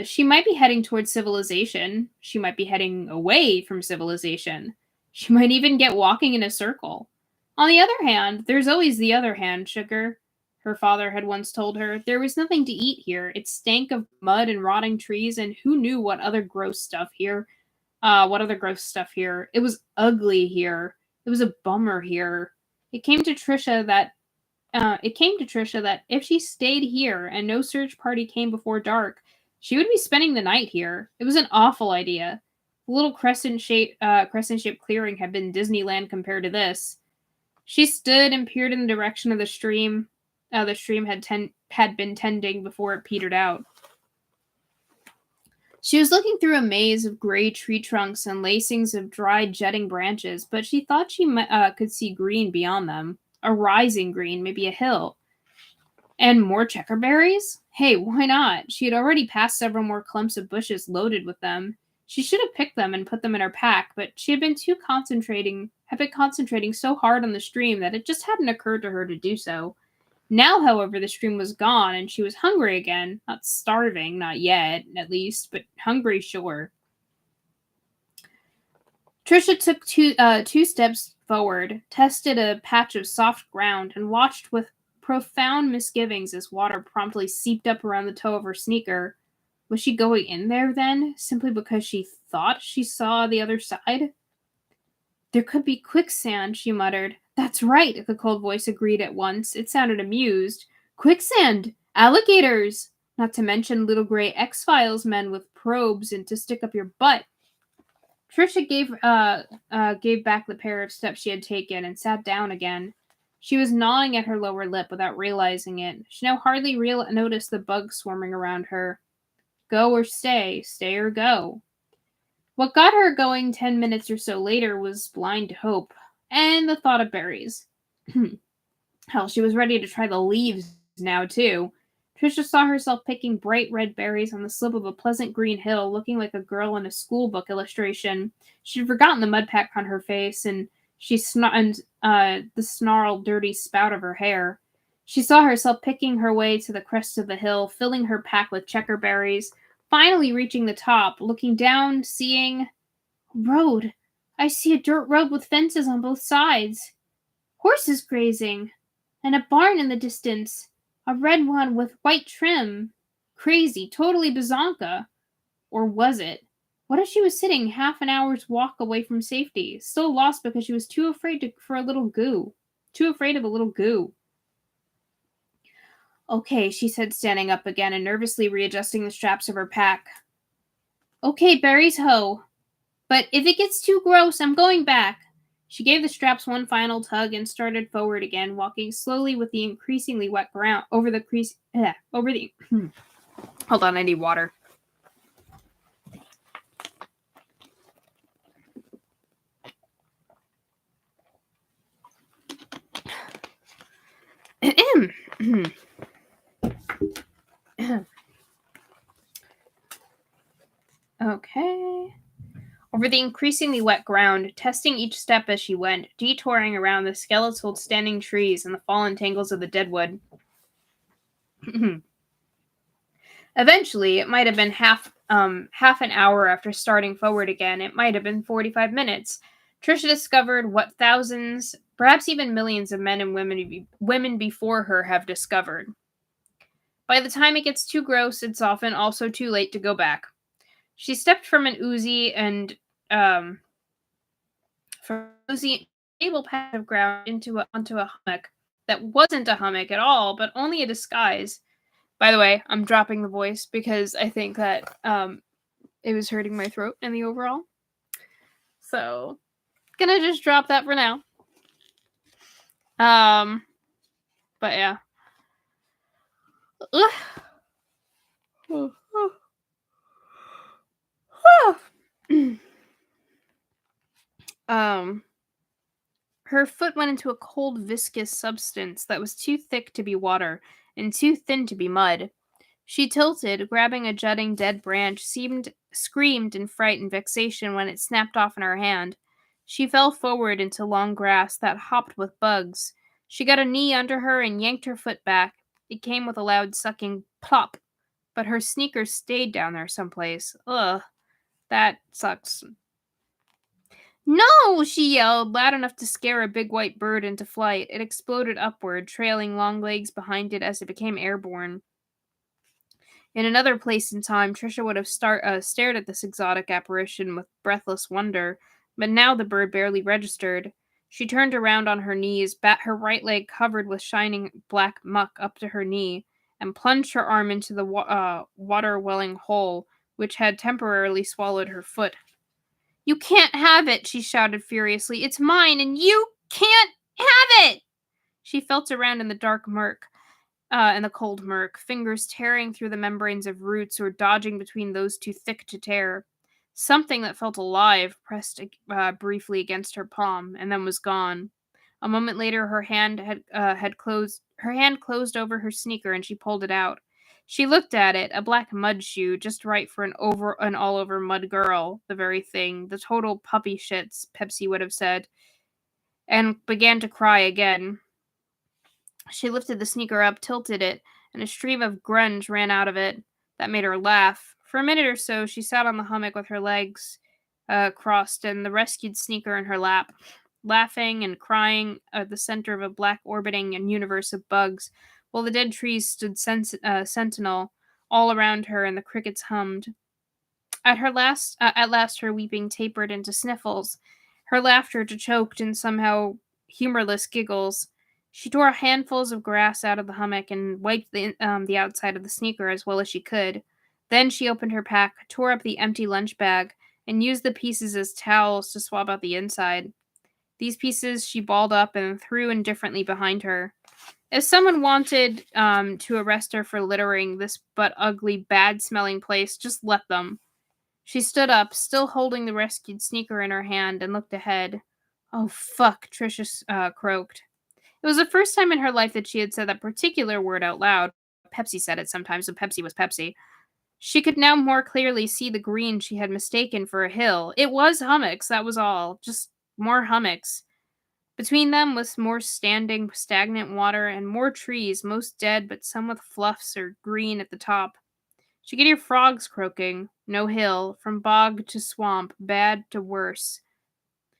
Speaker 1: She might be heading towards civilization. She might be heading away from civilization. She might even get walking in a circle. On the other hand, there's always the other hand, sugar. Her father had once told her there was nothing to eat here. It stank of mud and rotting trees, and who knew what other gross stuff here. It was ugly here. It was a bummer here. It came to Trisha that if she stayed here and no search party came before dark, she would be spending the night here. It was an awful idea. The little crescent-shaped clearing had been Disneyland compared to this. She stood and peered in the direction of the stream. The stream had been tending before it petered out. She was looking through a maze of gray tree trunks and lacings of dried, jetting branches, but she thought she could see green beyond them. A rising green, maybe a hill. And more checkerberries? Hey, why not? She had already passed several more clumps of bushes loaded with them. She should have picked them and put them in her pack, but she had been concentrating so hard on the stream that it just hadn't occurred to her to do so. Now, however, the stream was gone, and she was hungry again. Not starving, not yet, at least, but hungry, sure. Trisha took two steps forward, tested a patch of soft ground, and watched with profound misgivings as water promptly seeped up around the toe of her sneaker. Was she going in there, then, simply because she thought she saw the other side? There could be quicksand, she muttered. That's right, the cold voice agreed at once. It sounded amused. Quicksand! Alligators! Not to mention little gray X-Files men with probes and to stick up your butt. Trisha gave back the pair of steps she had taken and sat down again. She was gnawing at her lower lip without realizing it. She now hardly noticed the bugs swarming around her. Go or stay or go. What got her going 10 minutes or so later was blind hope, and the thought of berries. Hell, she was ready to try the leaves now, too. Trisha saw herself picking bright red berries on the slope of a pleasant green hill, looking like a girl in a schoolbook illustration. She'd forgotten the mud pack on her face, and the snarled, dirty spout of her hair. She saw herself picking her way to the crest of the hill, filling her pack with checkerberries, finally reaching the top, looking down, seeing road. I see a dirt road with fences on both sides. Horses grazing. And a barn in the distance. A red one with white trim. Crazy, totally bazonka. Or was it? What if she was sitting half an hour's walk away from safety, still lost because she was too afraid of a little goo. Okay, she said, standing up again and nervously readjusting the straps of her pack. Okay, berries ho. But if it gets too gross, I'm going back. She gave the straps one final tug and started forward again, walking slowly with the increasingly wet ground Hold on, I need water. Okay. Over the increasingly wet ground, testing each step as she went, detouring around the skeletal standing trees and the fallen tangles of the deadwood. Eventually, it might have been half an hour after starting forward again. It might have been 45 minutes. Trisha discovered what thousands, perhaps even millions of men and women before her have discovered. By the time it gets too gross, it's often also too late to go back. She stepped from an oozy and from oozy stable patch of ground onto a hummock that wasn't a hummock at all, but only a disguise. By the way, I'm dropping the voice because I think that it was hurting my throat in the overall. So, gonna just drop that for now. But yeah. Her foot went into a cold, viscous substance that was too thick to be water and too thin to be mud. She tilted, grabbing a jutting dead branch, screamed in fright and vexation when it snapped off in her hand. She fell forward into long grass that hopped with bugs. She got a knee under her and yanked her foot back. It came with a loud sucking plop, but her sneakers stayed down there someplace. Ugh, that sucks. No, she yelled, loud enough to scare a big white bird into flight. It exploded upward, trailing long legs behind it as it became airborne. In another place and time, Trisha would have stared at this exotic apparition with breathless wonder, but now the bird barely registered. She turned around on her knees, her right leg covered with shining black muck up to her knee, and plunged her arm into the water-welling hole, which had temporarily swallowed her foot. "You can't have it," she shouted furiously. "It's mine, and you can't have it!" She felt around in the dark murk, in the cold murk, fingers tearing through the membranes of roots or dodging between those too thick to tear. Something that felt alive pressed briefly against her palm, and then was gone. A moment later, her hand closed over her sneaker, and she pulled it out. She looked at it, a black mud shoe, just right for an all-over mud girl, the very thing, the total puppy shits, Pepsi would have said, and began to cry again. She lifted the sneaker up, tilted it, and a stream of grunge ran out of it. That made her laugh. For a minute or so, she sat on the hummock with her legs crossed and the rescued sneaker in her lap, laughing and crying at the center of a black orbiting universe of bugs, while the dead trees stood sentinel all around her and the crickets hummed. At last, her weeping tapered into sniffles, her laughter to choked in somehow humorless giggles. She tore handfuls of grass out of the hummock and wiped the outside of the sneaker as well as she could. Then she opened her pack, tore up the empty lunch bag, and used the pieces as towels to swab out the inside. These pieces she balled up and threw indifferently behind her. If someone wanted to arrest her for littering this but ugly, bad-smelling place, just let them. She stood up, still holding the rescued sneaker in her hand, and looked ahead. "Oh, fuck," Trisha croaked. It was the first time in her life that she had said that particular word out loud. Pepsi said it sometimes when Pepsi was Pepsi. She could now more clearly see the green she had mistaken for a hill. It was hummocks, that was all. Just more hummocks. Between them was more standing, stagnant water and more trees, most dead but some with fluffs or green at the top. She could hear frogs croaking. No hill, from bog to swamp, bad to worse.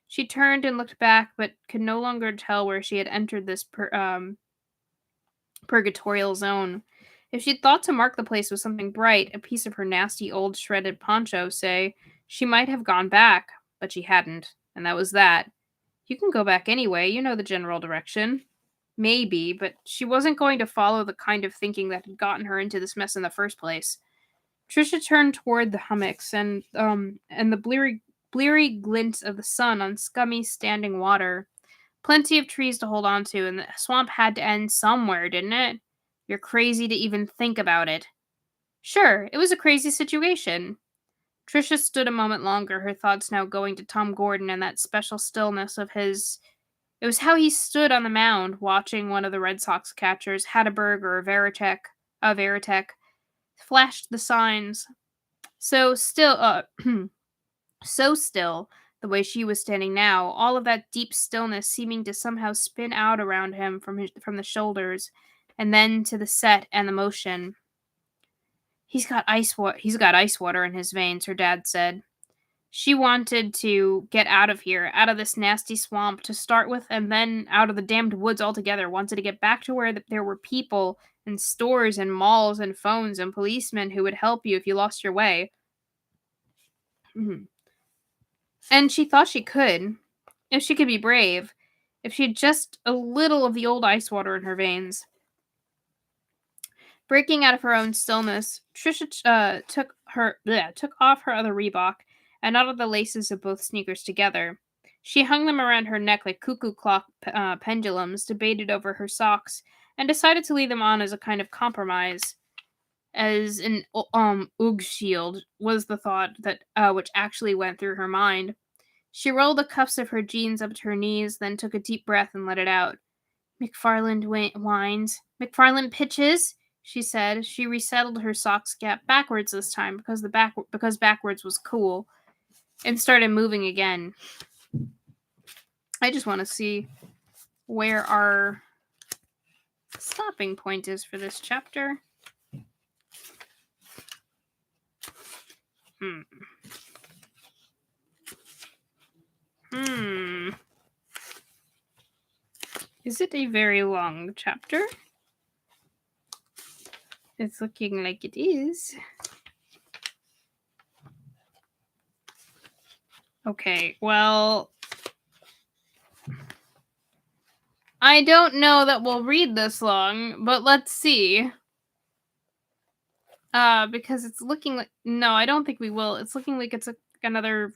Speaker 1: She turned and looked back, but could no longer tell where she had entered this purgatorial zone. If she'd thought to mark the place with something bright, a piece of her nasty old shredded poncho, say, she might have gone back, but she hadn't, and that was that. You can go back anyway, you know the general direction. Maybe, but she wasn't going to follow the kind of thinking that had gotten her into this mess in the first place. Trisha turned toward the hummocks and the bleary glint of the sun on scummy standing water. Plenty of trees to hold on to, and the swamp had to end somewhere, didn't it? You're crazy to even think about it. Sure, it was a crazy situation. Trisha stood a moment longer, her thoughts now going to Tom Gordon and that special stillness of his It was how he stood on the mound watching one of the Red Sox catchers, Hatteberg or Varitek, flashed the signs. So still, so still, the way she was standing now, all of that deep stillness seeming to somehow spin out around him from the shoulders, and then to the set and the motion. He's got ice water in his veins, her dad said. She wanted to get out of here, out of this nasty swamp to start with, and then out of the damned woods altogether. Wanted to get back to where there were people and stores and malls and phones and policemen who would help you if you lost your way. Mm-hmm. And she thought she could, if she could be brave, if she had just a little of the old ice water in her veins. Breaking out of her own stillness, Trisha took off her other Reebok and out of the laces of both sneakers together. She hung them around her neck like cuckoo clock pendulums, debated over her socks, and decided to leave them on as a kind of compromise. As an Ugg shield was the thought that which actually went through her mind. She rolled the cuffs of her jeans up to her knees, then took a deep breath and let it out. McFarland whines. McFarland pitches, she said. She resettled her socks gap backwards this time because backwards was cool, and started moving again. I just want to see where our stopping point is for this chapter. Is it a very long chapter? It's looking like it is. Okay, well, I don't know that we'll read this long, but let's see. Because it's looking like... No, I don't think we will. It's looking like it's another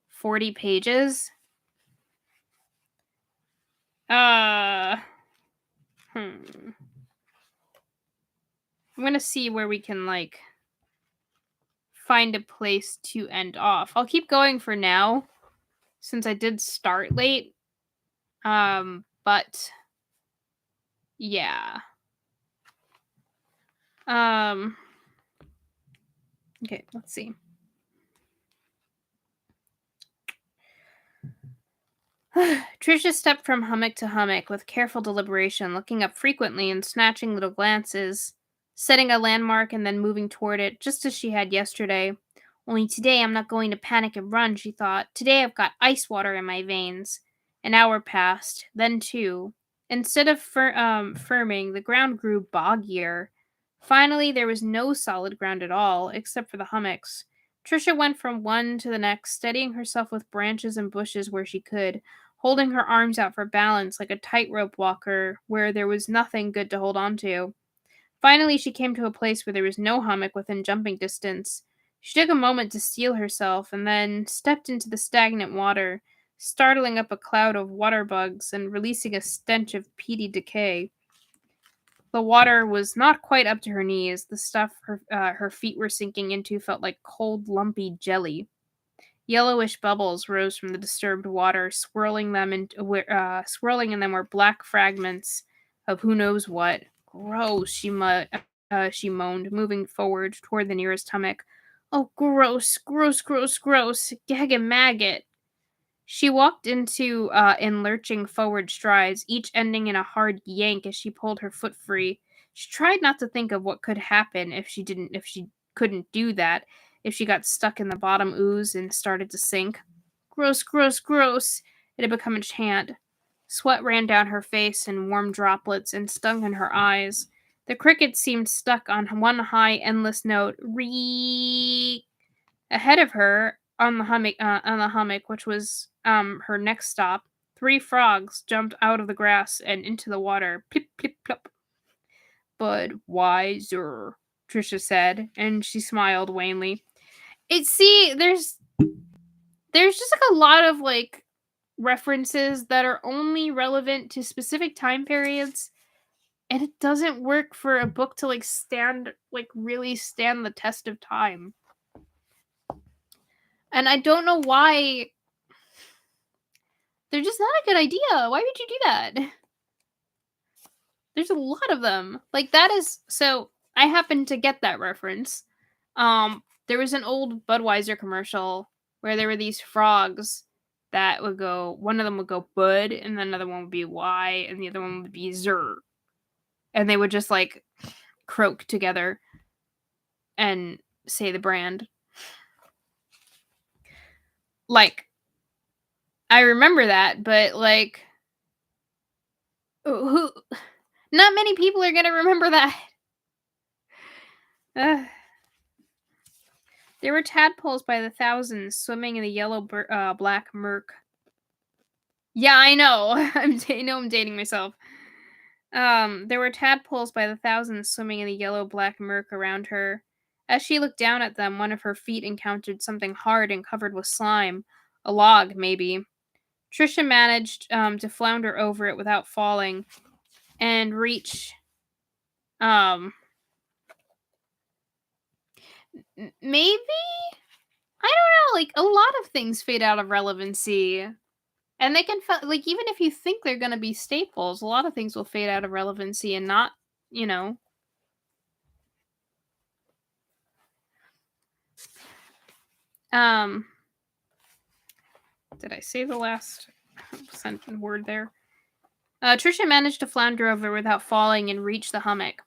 Speaker 1: 40 pages. I'm gonna see where we can, like, find a place to end off. I'll keep going for now, since I did start late. But yeah. Okay, let's see. Trisha stepped from hummock to hummock with careful deliberation, looking up frequently and snatching little glances, setting a landmark and then moving toward it, just as she had yesterday. Only today I'm not going to panic and run, she thought. Today I've got ice water in my veins. An hour passed, then two. Instead of firming, the ground grew boggier. Finally, there was no solid ground at all, except for the hummocks. Trisha went from one to the next, steadying herself with branches and bushes where she could, holding her arms out for balance like a tightrope walker where there was nothing good to hold on to. Finally, she came to a place where there was no hummock within jumping distance. She took a moment to steel herself and then stepped into the stagnant water, startling up a cloud of water bugs and releasing a stench of peaty decay. The water was not quite up to her knees. The stuff her feet were sinking into felt like cold, lumpy jelly. Yellowish bubbles rose from the disturbed water, swirling in them were black fragments of who knows what. Gross, she moaned, moving forward toward the nearest hummock. Oh, gross, gross, gross, gross. Gag and maggot. She walked in lurching forward strides, each ending in a hard yank as she pulled her foot free. She tried not to think of what could happen if she couldn't do that, if she got stuck in the bottom ooze and started to sink. Gross, gross, gross. It had become a chant. Sweat ran down her face in warm droplets and stung in her eyes. The crickets seemed stuck on one high, endless note. Reek. Ahead of her, on the hummock, which was her next stop, 3 frogs jumped out of the grass and into the water. Plip, plip, plop. Budweiser, Trisha said, and she smiled wanly. There's just like a lot of like references that are only relevant to specific time periods, and it doesn't work for a book to really stand the test of time. And I don't know why They're just not a good idea. Why would you do that? There's a lot of them. Like, that is... So, I happen to get that reference. There was an old Budweiser commercial where there were these frogs that would go... One of them would go Bud, and then another one would be Y, and the other one would be Zer. And they would just, like, croak together and say the brand. Like, I remember that, but, like... Who... Not many people are gonna remember that. There were tadpoles by the thousands swimming in the yellow black murk. Yeah, I know. I'm dating myself. There were tadpoles by the thousands swimming in the yellow black murk around her. As she looked down at them, one of her feet encountered something hard and covered with slime. A log, maybe. Trisha managed to flounder over it without falling and reach... maybe? I don't know, like, a lot of things fade out of relevancy. And they can, like, even if you think they're gonna be staples, a lot of things will fade out of relevancy and not, you know. Did I say the last word there? Trisha managed to flounder over without falling and reach the hummock.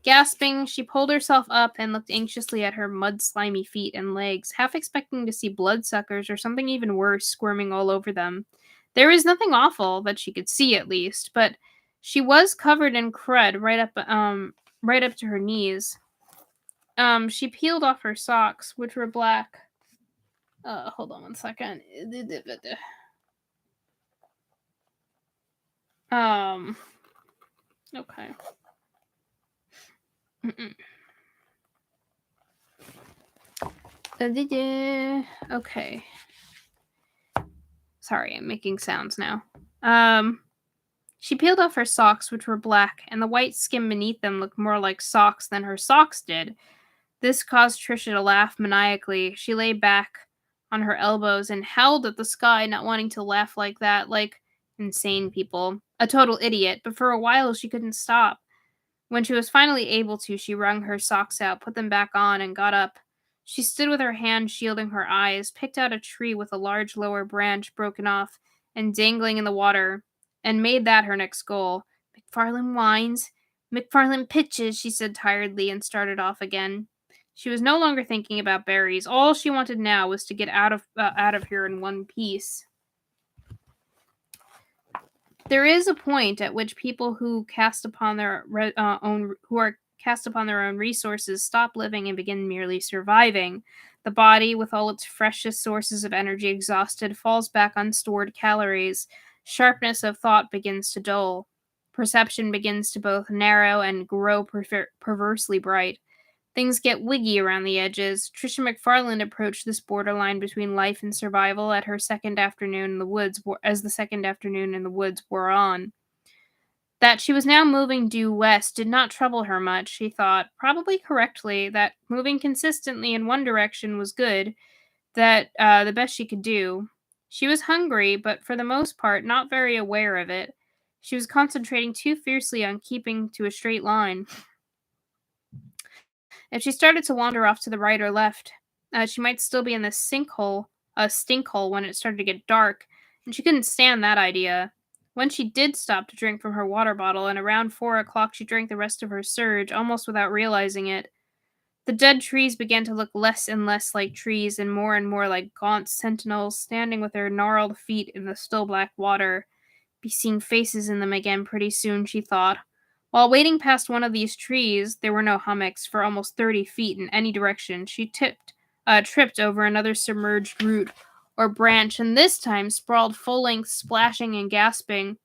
Speaker 1: Gasping, she pulled herself up and looked anxiously at her mud-slimy feet and legs, half expecting to see bloodsuckers or something even worse squirming all over them. There was nothing awful that she could see, at least, but she was covered in crud right up to her knees. She peeled off her socks, which were black. Hold on one second. Okay. Okay. Sorry, I'm making sounds now. She peeled off her socks, which were black, and the white skin beneath them looked more like socks than her socks did. This caused Trisha to laugh maniacally. She lay back on her elbows and howled at the sky, not wanting to laugh like that, like insane people. A total idiot, but for a while she couldn't stop. When she was finally able to, she wrung her socks out, put them back on, and got up. She stood with her hand shielding her eyes, picked out a tree with a large lower branch broken off and dangling in the water, and made that her next goal. McFarland whines. McFarland pitches, she said tiredly, and started off again. She was no longer thinking about berries. All she wanted now was to get out of here in one piece. There is a point at which people who are cast upon their own resources stop living and begin merely surviving. The body, with all its freshest sources of energy exhausted, falls back on stored calories. Sharpness of thought begins to dull. Perception begins to both narrow and grow perversely bright. Things get wiggy around the edges. Trisha McFarland approached this borderline between life and survival at her second afternoon in the woods as the second afternoon in the woods wore on. That she was now moving due west did not trouble her much, she thought, probably correctly, that moving consistently in one direction was good, that the best she could do. She was hungry, but for the most part not very aware of it. She was concentrating too fiercely on keeping to a straight line. If she started to wander off to the right or left, she might still be in the stinkhole when it started to get dark, and she couldn't stand that idea. When she did stop to drink from her water bottle, and around 4 o'clock she drank the rest of her surge, almost without realizing it. The dead trees began to look less and less like trees, and more like gaunt sentinels standing with their gnarled feet in the still black water. Be seeing faces in them again pretty soon, she thought. While wading past one of these trees, there were no hummocks for almost 30 feet in any direction. She tripped over another submerged root or branch, and this time sprawled full length, splashing and gasping.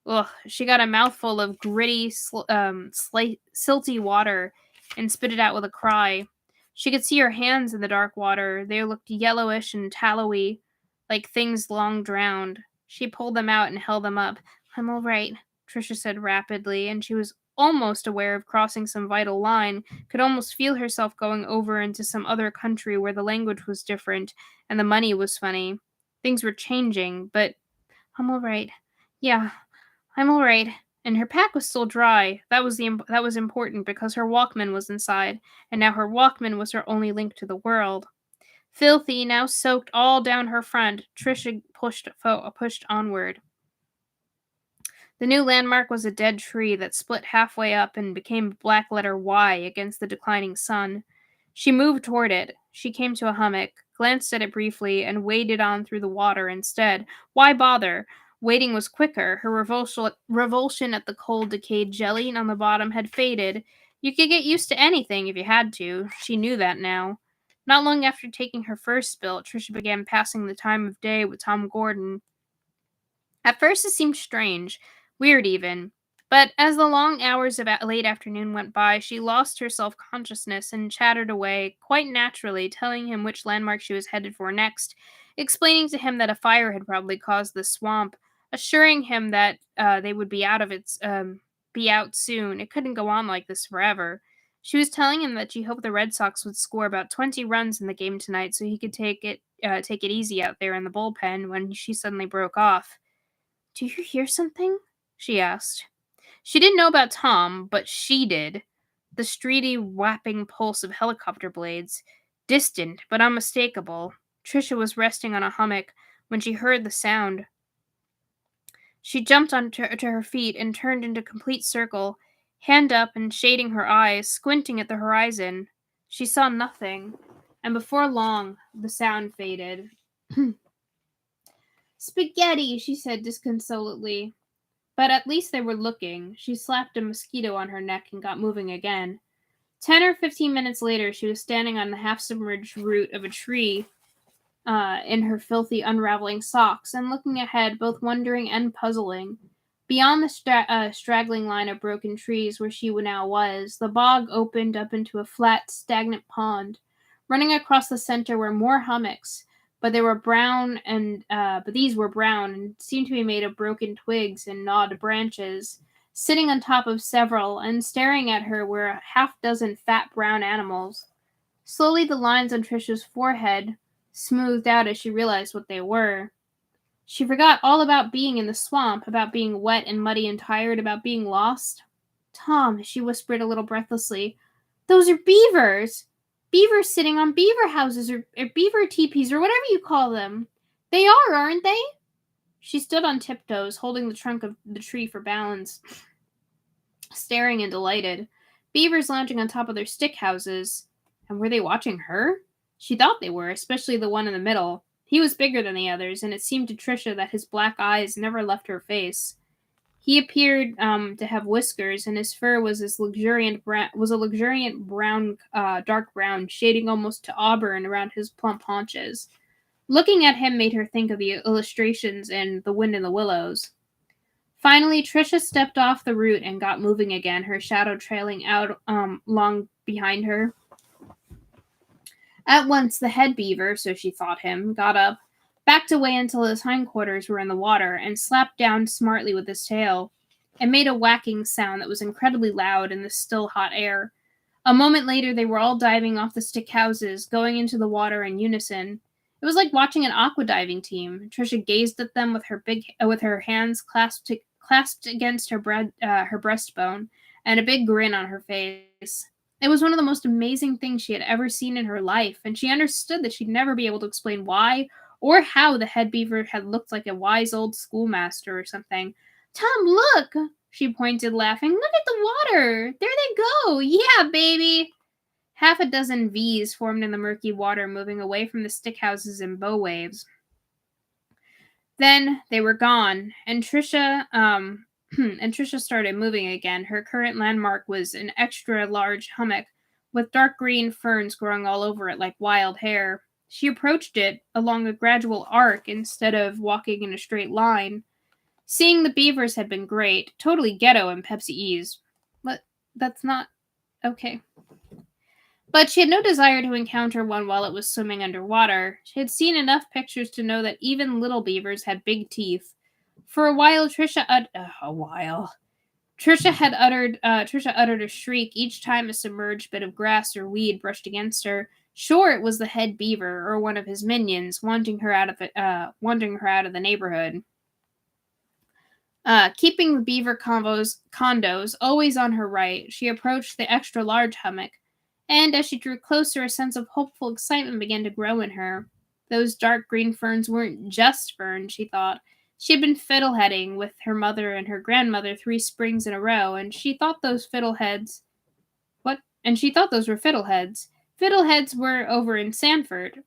Speaker 1: Ugh, she got a mouthful of gritty, silty water and spit it out with a cry. She could see her hands in the dark water. They looked yellowish and tallowy, like things long drowned. She pulled them out and held them up. "I'm all right," Trisha said rapidly, and she was almost aware of crossing some vital line, could almost feel herself going over into some other country where the language was different and the money was funny. Things were changing, but I'm all right. Yeah, I'm all right. And her pack was still dry. That was important because her Walkman was inside, and now her Walkman was her only link to the world. Filthy, now soaked all down her front, Trisha pushed onward. The new landmark was a dead tree that split halfway up and became a black letter Y against the declining sun. She moved toward it. She came to a hummock, glanced at it briefly, and waded on through the water instead. Why bother? Wading was quicker. Her revulsion at the cold, decayed jelly on the bottom had faded. You could get used to anything if you had to. She knew that now. Not long after taking her first spill, Trisha began passing the time of day with Tom Gordon. At first it seemed strange, weird even, but as the long hours of late afternoon went by, she lost her self-consciousness and chattered away, quite naturally, telling him which landmark she was headed for next, explaining to him that a fire had probably caused the swamp, assuring him that they would be out soon. It couldn't go on like this forever. She was telling him that she hoped the Red Sox would score about 20 runs in the game tonight so he could take it easy out there in the bullpen when she suddenly broke off. "Do you hear something?" she asked. She didn't know about Tom, but she did. The streety, whapping pulse of helicopter blades. Distant, but unmistakable. Trisha was resting on a hummock when she heard the sound. She jumped to her feet and turned into complete circle, hand up and shading her eyes, squinting at the horizon. She saw nothing, and before long, the sound faded. "Spaghetti," she said disconsolately. But at least they were looking. She slapped a mosquito on her neck and got moving again. 10 or 15 minutes later, she was standing on the half-submerged root of a tree in her filthy, unraveling socks and looking ahead, both wondering and puzzling. Beyond the straggling line of broken trees where she now was, the bog opened up into a flat, stagnant pond. Running across the center were more hummocks, but these were brown and seemed to be made of broken twigs and gnawed branches. Sitting on top of several and staring at her were a half-dozen fat brown animals. Slowly the lines on Trisha's forehead smoothed out as she realized what they were. She forgot all about being in the swamp, about being wet and muddy and tired, about being lost. "Tom," she whispered a little breathlessly, "those are beavers! Beavers sitting on beaver houses or beaver teepees or whatever you call them. They are, aren't they?" She stood on tiptoes, holding the trunk of the tree for balance, staring and delighted. Beavers lounging on top of their stick houses. And were they watching her? She thought they were, especially the one in the middle. He was bigger than the others, and it seemed to Trisha that his black eyes never left her face. He appeared to have whiskers, and his fur was a luxuriant brown, dark brown, shading almost to auburn around his plump haunches. Looking at him made her think of the illustrations in The Wind in the Willows. Finally, Trisha stepped off the root and got moving again, her shadow trailing out long behind her. At once, the head beaver, so she thought him, got up, backed away until his hindquarters were in the water, and slapped down smartly with his tail. It made a whacking sound that was incredibly loud in the still hot air. A moment later, they were all diving off the stick houses, going into the water in unison. It was like watching an aqua diving team. Trisha gazed at them with her hands clasped against her breastbone, and a big grin on her face. It was one of the most amazing things she had ever seen in her life, and she understood that she'd never be able to explain why or how the head beaver had looked like a wise old schoolmaster or something. "Tom, look!" she pointed, laughing. "Look at the water! There they go! Yeah, baby!" Half a dozen V's formed in the murky water, moving away from the stick houses in bow waves. Then they were gone, and Trisha started moving again. Her current landmark was an extra large hummock with dark green ferns growing all over it like wild hair. She approached it along a gradual arc instead of walking in a straight line. Seeing the beavers had been great, totally ghetto in Pepsi-E's. But that's not okay. But she had no desire to encounter one while it was swimming underwater. She had seen enough pictures to know that even little beavers had big teeth. For a while, Trisha uttered a shriek each time a submerged bit of grass or weed brushed against her. Sure, it was the head beaver or one of his minions wanting her out of the neighborhood. Keeping the beaver condos always on her right, she approached the extra-large hummock, and as she drew closer, a sense of hopeful excitement began to grow in her. Those dark green ferns weren't just ferns, she thought. She had been fiddleheading with her mother and her grandmother 3 springs in a row, and she thought those fiddleheads... What? And she thought those were fiddleheads. Fiddleheads were over in Sanford.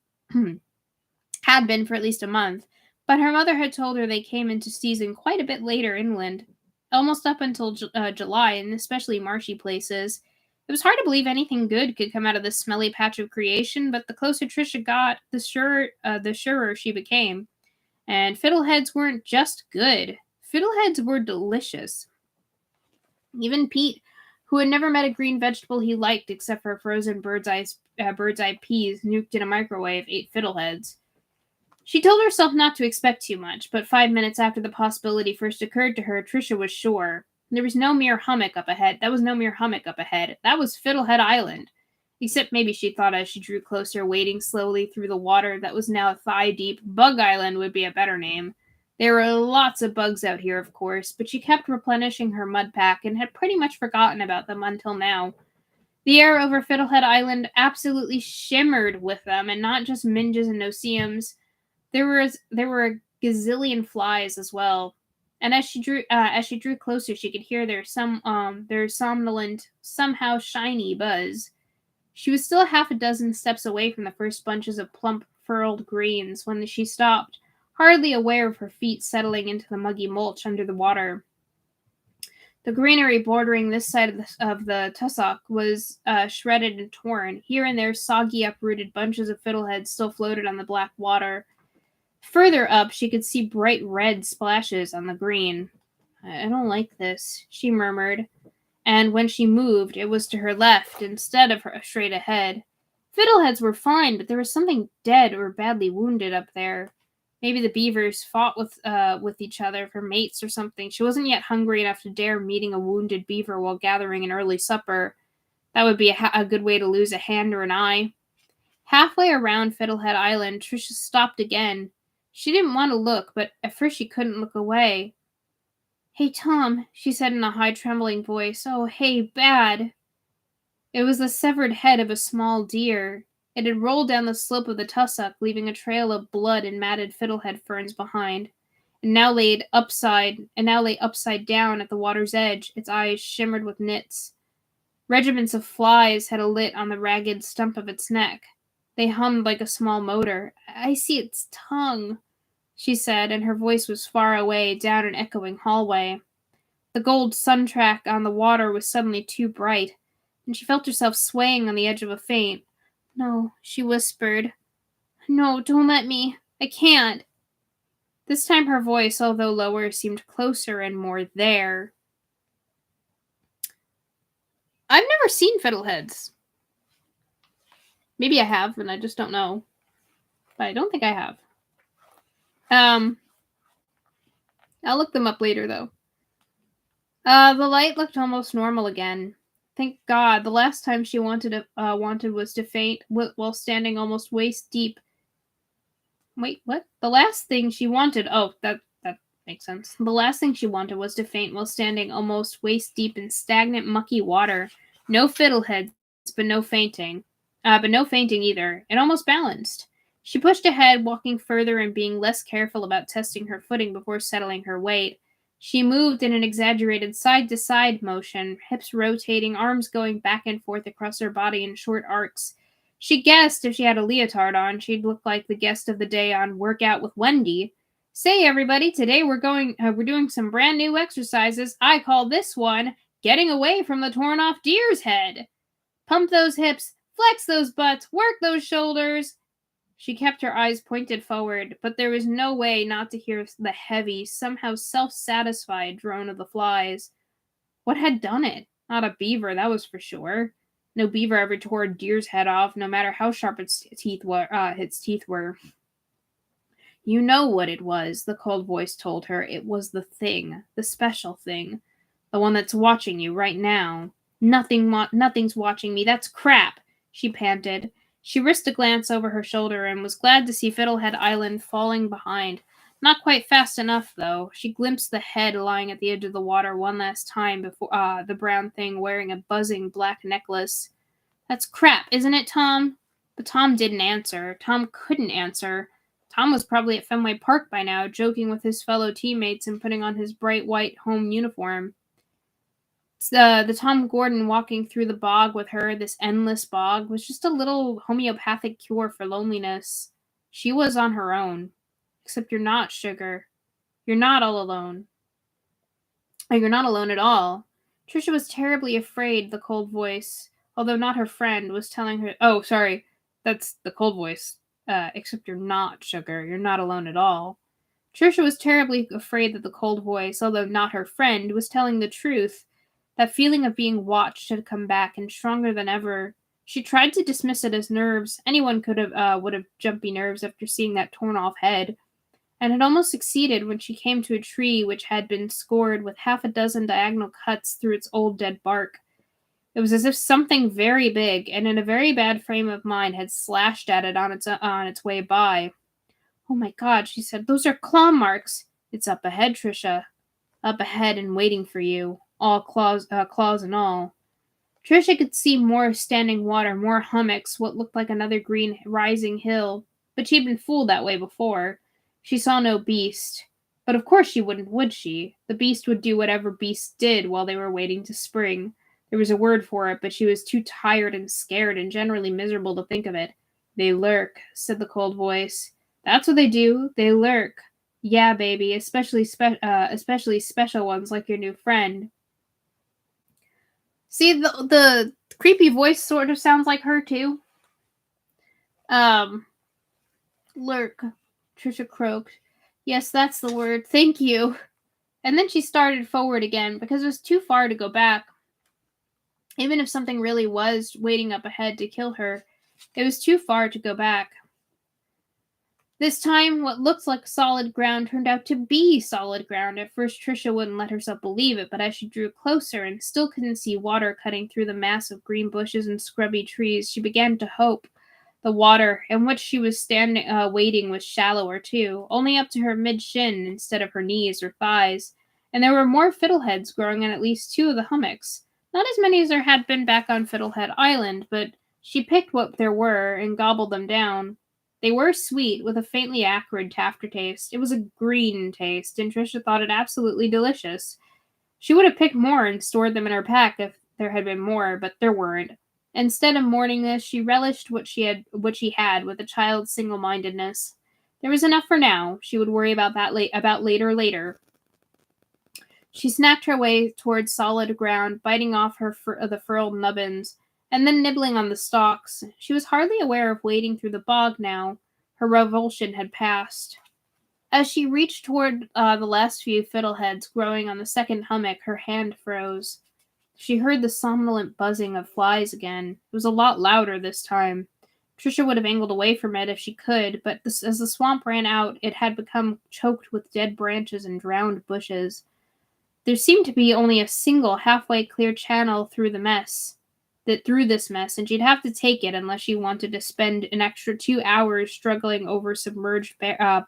Speaker 1: Had been for at least a month, but her mother had told her they came into season quite a bit later inland, almost up until July, and especially marshy places. It was hard to believe anything good could come out of this smelly patch of creation, but the closer Trisha got, the surer she became. And fiddleheads weren't just good; fiddleheads were delicious. Even Pete, who had never met a green vegetable he liked except for frozen bird's-eye peas nuked in a microwave, ate fiddleheads. She told herself not to expect too much, but 5 minutes after the possibility first occurred to her, Trisha was sure. There was no mere hummock up ahead. That was no mere hummock up ahead. That was Fiddlehead Island. Except maybe she thought as she drew closer, wading slowly through the water that was now thigh-deep, Bug Island would be a better name. There were lots of bugs out here, of course, but she kept replenishing her mud pack and had pretty much forgotten about them until now. The air over Fiddlehead Island absolutely shimmered with them, and not just minges and no-see-ums. There were a gazillion flies as well, and as she drew closer, she could hear their somnolent, somehow shiny buzz. She was still half a dozen steps away from the first bunches of plump, furled greens when she stopped, hardly aware of her feet settling into the muggy mulch under the water. The greenery bordering this side of the tussock was shredded and torn. Here and there, soggy, uprooted bunches of fiddleheads still floated on the black water. Further up, she could see bright red splashes on the green. I don't like this, she murmured, and when she moved, it was to her left instead of her straight ahead. Fiddleheads were fine, but there was something dead or badly wounded up there. Maybe the beavers fought with each other for mates or something. She wasn't yet hungry enough to dare meeting a wounded beaver while gathering an early supper. That would be a good way to lose a hand or an eye. Halfway around Fiddlehead Island, Trisha stopped again. She didn't want to look, but at first she couldn't look away. "Hey, Tom," she said in a high, trembling voice. "Oh, hey, bad." It was the severed head of a small deer. It had rolled down the slope of the tussock, leaving a trail of blood and matted fiddlehead ferns behind, and now lay upside down at the water's edge. Its eyes shimmered with nits. Regiments of flies had alit on the ragged stump of its neck. They hummed like a small motor. "I see its tongue," she said, and her voice was far away, down an echoing hallway. The gold sun track on the water was suddenly too bright, and she felt herself swaying on the edge of a faint. "No," she whispered. "No, don't let me. I can't." This time her voice, although lower, seemed closer and more there. I've never seen fiddleheads. Maybe I have, and I just don't know. But I don't think I have. I'll look them up later, though. The light looked almost normal again. Thank God. The last time she wanted was to faint while standing almost waist deep. Wait, what? The last thing she wanted... Oh, that makes sense. The last thing she wanted was to faint while standing almost waist deep in stagnant, mucky water. No fiddleheads, but no fainting. But no fainting either. It almost balanced. She pushed ahead, walking further and being less careful about testing her footing before settling her weight. She moved in an exaggerated side-to-side motion, hips rotating, arms going back and forth across her body in short arcs. She guessed if she had a leotard on, she'd look like the guest of the day on Workout with Wendy. "Say, everybody, today we're doing some brand new exercises. I call this one Getting Away from the Torn Off Deer's Head. Pump those hips, flex those butts, work those shoulders." She kept her eyes pointed forward, but there was no way not to hear the heavy, somehow self-satisfied drone of the flies. What had done it? Not a beaver, that was for sure. No beaver ever tore a deer's head off, no matter how sharp its teeth were. "You know what it was," the cold voice told her. "It was the thing, the special thing, the one that's watching you right now." Nothing's watching me. That's crap," she panted. She risked a glance over her shoulder and was glad to see Fiddlehead Island falling behind. Not quite fast enough, though. She glimpsed the head lying at the edge of the water one last time before the brown thing wearing a buzzing black necklace. That's crap, isn't it, Tom? But Tom didn't answer. Tom couldn't answer. Tom was probably at Fenway Park by now, joking with his fellow teammates and putting on his bright white home uniform. The Tom Gordon walking through the bog with her, this endless bog, was just a little homeopathic cure for loneliness. She was on her own. Except you're not, Sugar. You're not all alone. Or you're not alone at all. Trisha was terribly afraid, the cold voice, although not her friend, was telling her. Oh, sorry. That's the cold voice. Except you're not, Sugar. You're not alone at all. Trisha was terribly afraid that the cold voice, although not her friend, was telling the truth. That feeling of being watched had come back, and stronger than ever. She tried to dismiss it as nerves. Anyone would have jumpy nerves after seeing that torn-off head, and had almost succeeded when she came to a tree which had been scored with half a dozen diagonal cuts through its old dead bark. It was as if something very big and in a very bad frame of mind had slashed at it on its way by. "Oh my God," she said, "those are claw marks. It's up ahead, Trisha. Up ahead and waiting for you. All claws and all." Trisha could see more standing water, more hummocks, what looked like another green rising hill, but she had been fooled that way before. She saw no beast. But of course she wouldn't, would she? The beast would do whatever beasts did while they were waiting to spring. There was a word for it, but she was too tired and scared and generally miserable to think of it. "They lurk," said the cold voice. "That's what they do. They lurk. Yeah, baby, especially special ones like your new friend." See, the creepy voice sort of sounds like her, too. Lurk, Trisha croaked. "Yes, that's the word. Thank you." And then she started forward again, because it was too far to go back. Even if something really was waiting up ahead to kill her, it was too far to go back. This time, what looked like solid ground turned out to be solid ground. At first, Trisha wouldn't let herself believe it, but as she drew closer and still couldn't see water cutting through the mass of green bushes and scrubby trees, she began to hope. The water in which she was wading was shallower, too, only up to her mid-shin instead of her knees or thighs, and there were more fiddleheads growing in at least two of the hummocks. Not as many as there had been back on Fiddlehead Island, but she picked what there were and gobbled them down. They were sweet, with a faintly acrid aftertaste. It was a green taste, and Trisha thought it absolutely delicious. She would have picked more and stored them in her pack if there had been more, but there weren't. Instead of mourning this, she relished what she had with a child's single-mindedness. There was enough for now. She would worry about that later. She snacked her way towards solid ground, biting off the furled nubbins, and then nibbling on the stalks. She was hardly aware of wading through the bog now. Her revulsion had passed. As she reached toward the last few fiddleheads growing on the second hummock, her hand froze. She heard the somnolent buzzing of flies again. It was a lot louder this time. Trisha would have angled away from it if she could, but as the swamp ran out, it had become choked with dead branches and drowned bushes. There seemed to be only a single halfway clear channel through this mess, and she'd have to take it unless she wanted to spend an extra 2 hours struggling over submerged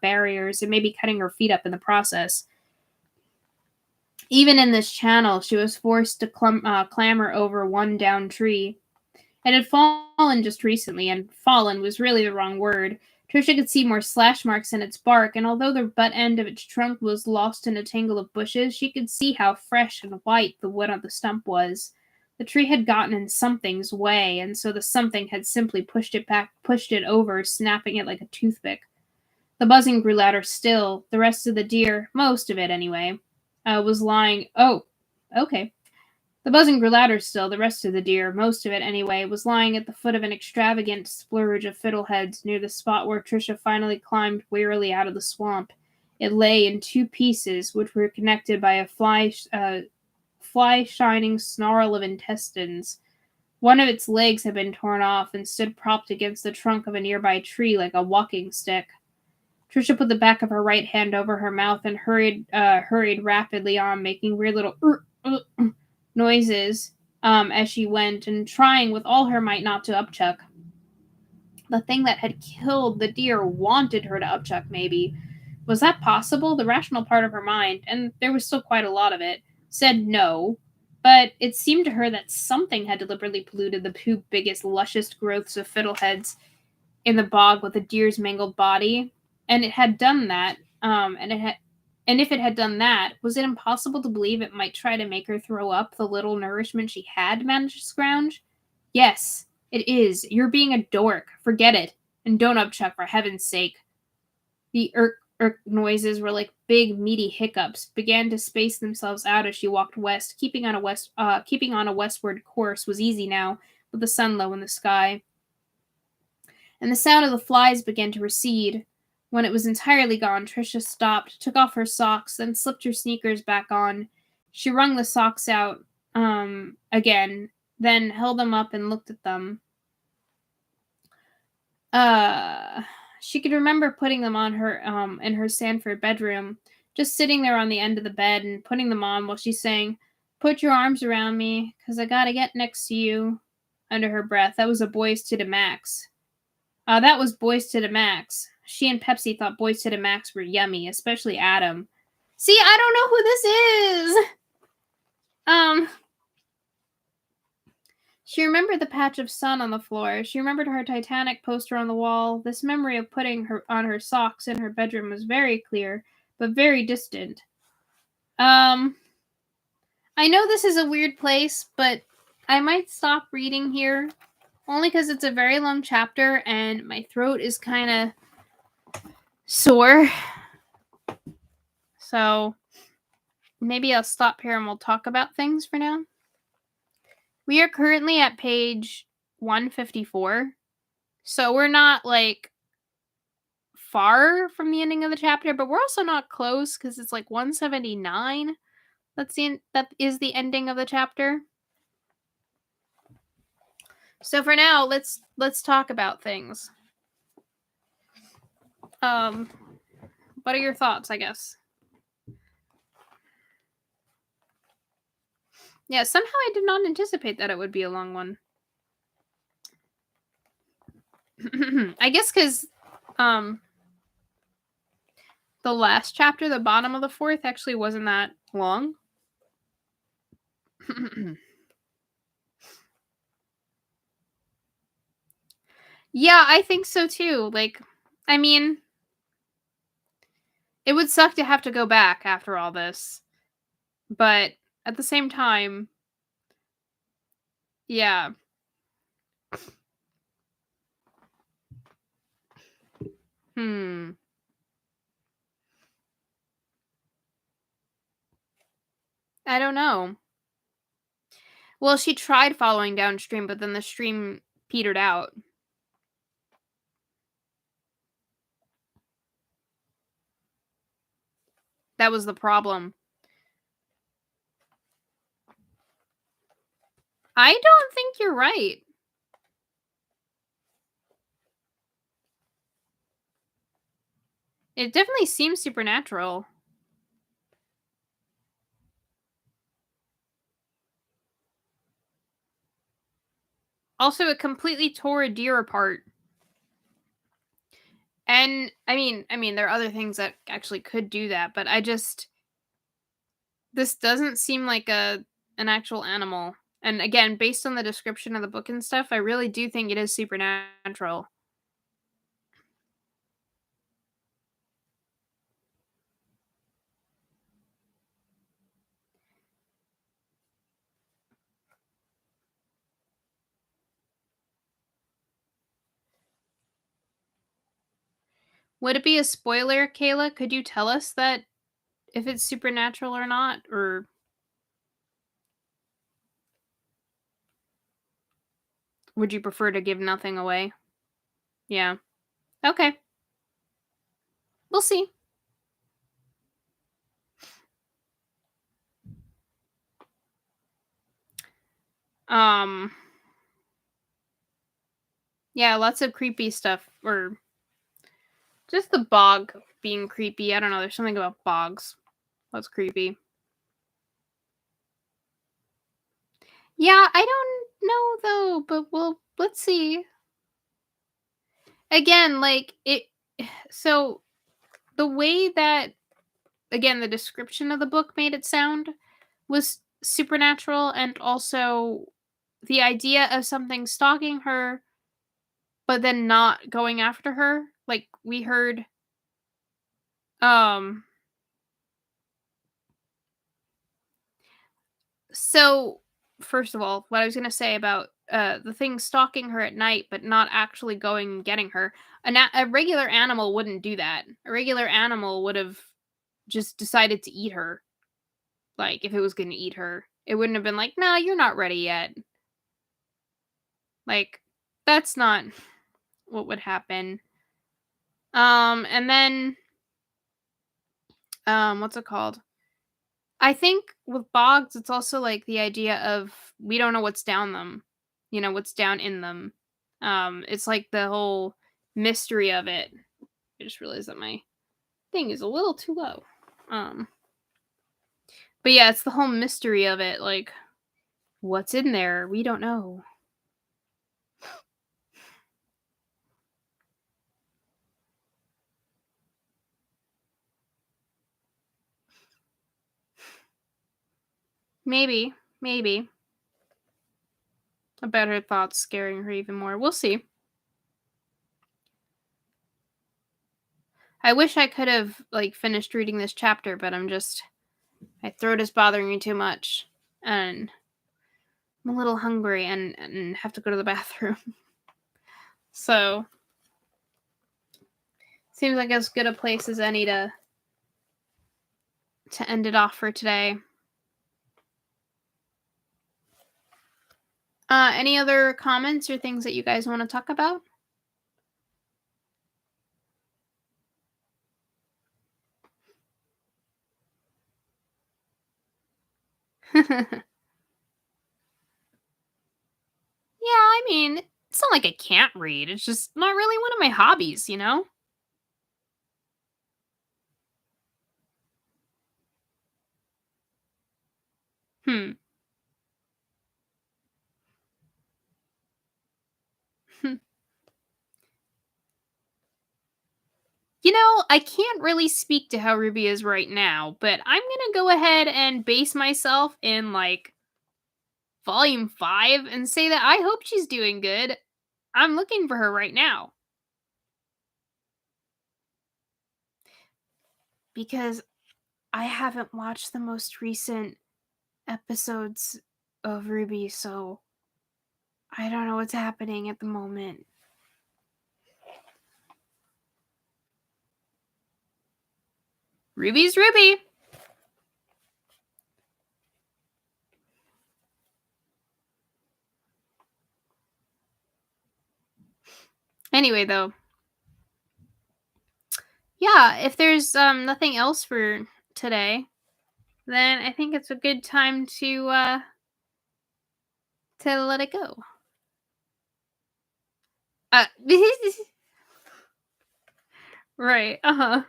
Speaker 1: barriers and maybe cutting her feet up in the process. Even in this channel, she was forced to clamber over one downed tree. It had fallen just recently, and fallen was really the wrong word. Trisha could see more slash marks in its bark, and although the butt end of its trunk was lost in a tangle of bushes, she could see how fresh and white the wood on the stump was. The tree had gotten in something's way, and so the something had simply pushed it over, snapping it like a toothpick. The buzzing grew louder still. The rest of the deer, most of it anyway, was lying. Oh, okay. The buzzing grew louder still. The rest of the deer, most of it anyway, was lying at the foot of an extravagant splurge of fiddleheads near the spot where Trisha finally climbed wearily out of the swamp. It lay in two pieces, which were connected by a fly-shining snarl of intestines. One of its legs had been torn off and stood propped against the trunk of a nearby tree like a walking stick. Trisha put the back of her right hand over her mouth and hurried rapidly on, making weird little noises as she went, and trying with all her might not to upchuck. The thing that had killed the deer wanted her to upchuck, maybe, Was that possible? The rational part of her mind, and there was still quite a lot of it, said no, but it seemed to her that something had deliberately polluted the two biggest, lushest growths of fiddleheads in the bog with the deer's mangled body, and it had done that. And if it had done that, was it impossible to believe it might try to make her throw up the little nourishment she had managed to scrounge? Yes, it is. You're being a dork. Forget it. And don't upchuck, for heaven's sake. The irk noises were like big, meaty hiccups, began to space themselves out as she walked west. Keeping on a westward course was easy now, with the sun low in the sky. And the sound of the flies began to recede. When it was entirely gone, Trisha stopped, took off her socks, then slipped her sneakers back on. She wrung the socks out again, then held them up and looked at them. She could remember putting them on her in her Sanford bedroom, just sitting there on the end of the bed and putting them on while she sang, "Put your arms around me, 'cause I gotta get next to you," under her breath. That was Boys to the Max. That was Boys to the Max. She and Pepsi thought Boys to the Max were yummy, especially Adam. See, I don't know who this is. She remembered the patch of sun on the floor. She remembered her Titanic poster on the wall. This memory of putting her on her socks in her bedroom was very clear, but very distant. I know this is a weird place, but I might stop reading here, only because it's a very long chapter and my throat is kind of sore. So maybe I'll stop here and we'll talk about things for now. We are currently at page 154. So we're not like far from the ending of the chapter, but we're also not close because it's like 179. That is the ending of the chapter. So for now, let's talk about things. What are your thoughts, I guess? Yeah, somehow I did not anticipate that it would be a long one. I guess because the last chapter, the bottom of the fourth, actually wasn't that long. Yeah, I think so too. Like, I mean, it would suck to have to go back after all this. But at the same time, yeah. I don't know. Well, she tried following downstream, but then the stream petered out. That was the problem. I don't think you're right. It definitely seems supernatural. Also, it completely tore a deer apart. And I mean, there are other things that actually could do that, but this doesn't seem like an actual animal. And again, based on the description of the book and stuff, I really do think it is supernatural. Would it be a spoiler, Kayla? Could you tell us that if it's supernatural or not? Or would you prefer to give nothing away? Yeah. Okay. We'll see. Yeah, lots of creepy stuff. Or just the bog being creepy. I don't know. There's something about bogs that's creepy. Yeah, I don't know though, but let's see. Again, like it so the way that, again, the description of the book made it sound was supernatural, and also the idea of something stalking her but then not going after her. Like, we heard, um so first of all, what I was going to say about the thing stalking her at night but not actually going and getting her. A regular animal wouldn't do that. A regular animal would have just decided to eat her. Like, if it was going to eat her, it wouldn't have been like, "No, you're not ready yet." Like, that's not what would happen. And then what's it called? I think with bogs, it's also like the idea of we don't know what's down them, what's down in them. It's like the whole mystery of it. I just realized that my thing is a little too low. But yeah, it's the whole mystery of it. Like, what's in there? We don't know. Maybe. About her thoughts scaring her even more. We'll see. I wish I could have like finished reading this chapter, but my throat is bothering me too much, and I'm a little hungry and have to go to the bathroom. So seems like as good a place as any to end it off for today. Any other comments or things that you guys want to talk about? Yeah, I mean, it's not like I can't read. It's just not really one of my hobbies, you know? Hmm. I can't really speak to how Ruby is right now, but I'm gonna go ahead and base myself in like volume 5 and say that I hope she's doing good. I'm looking for her right now. Because I haven't watched the most recent episodes of Ruby, so I don't know what's happening at the moment. Ruby's Ruby! Anyway, though. Yeah, if there's nothing else for today, then I think it's a good time to let it go. Right, uh-huh.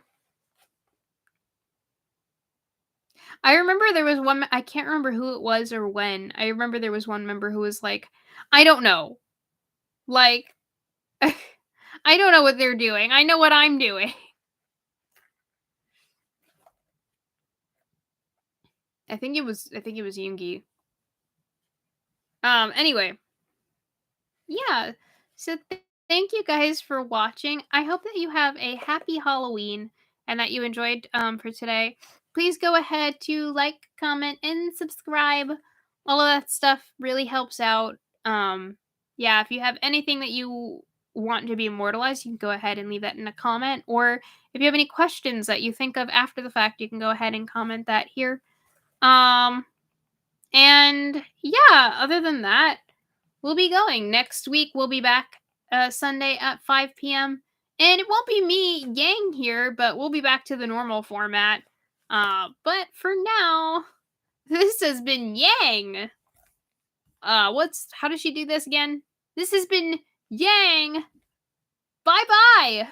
Speaker 1: I remember there was one I can't remember who it was or when. I remember there was one member who was like, "I don't know." Like, I don't know what they're doing. I know what I'm doing. I think it was Yoongi. Anyway. Yeah. So thank you guys for watching. I hope that you have a happy Halloween and that you enjoyed for today. Please go ahead to like, comment, and subscribe. All of that stuff really helps out. Yeah, if you have anything that you want to be immortalized, you can go ahead and leave that in a comment. Or if you have any questions that you think of after the fact, you can go ahead and comment that here. And yeah, other than that, we'll be going. Next week, we'll be back Sunday at 5 p.m. And it won't be me, Yang, here, but we'll be back to the normal format. But for now, this has been Yang. How does she do this again? This has been Yang. Bye-bye.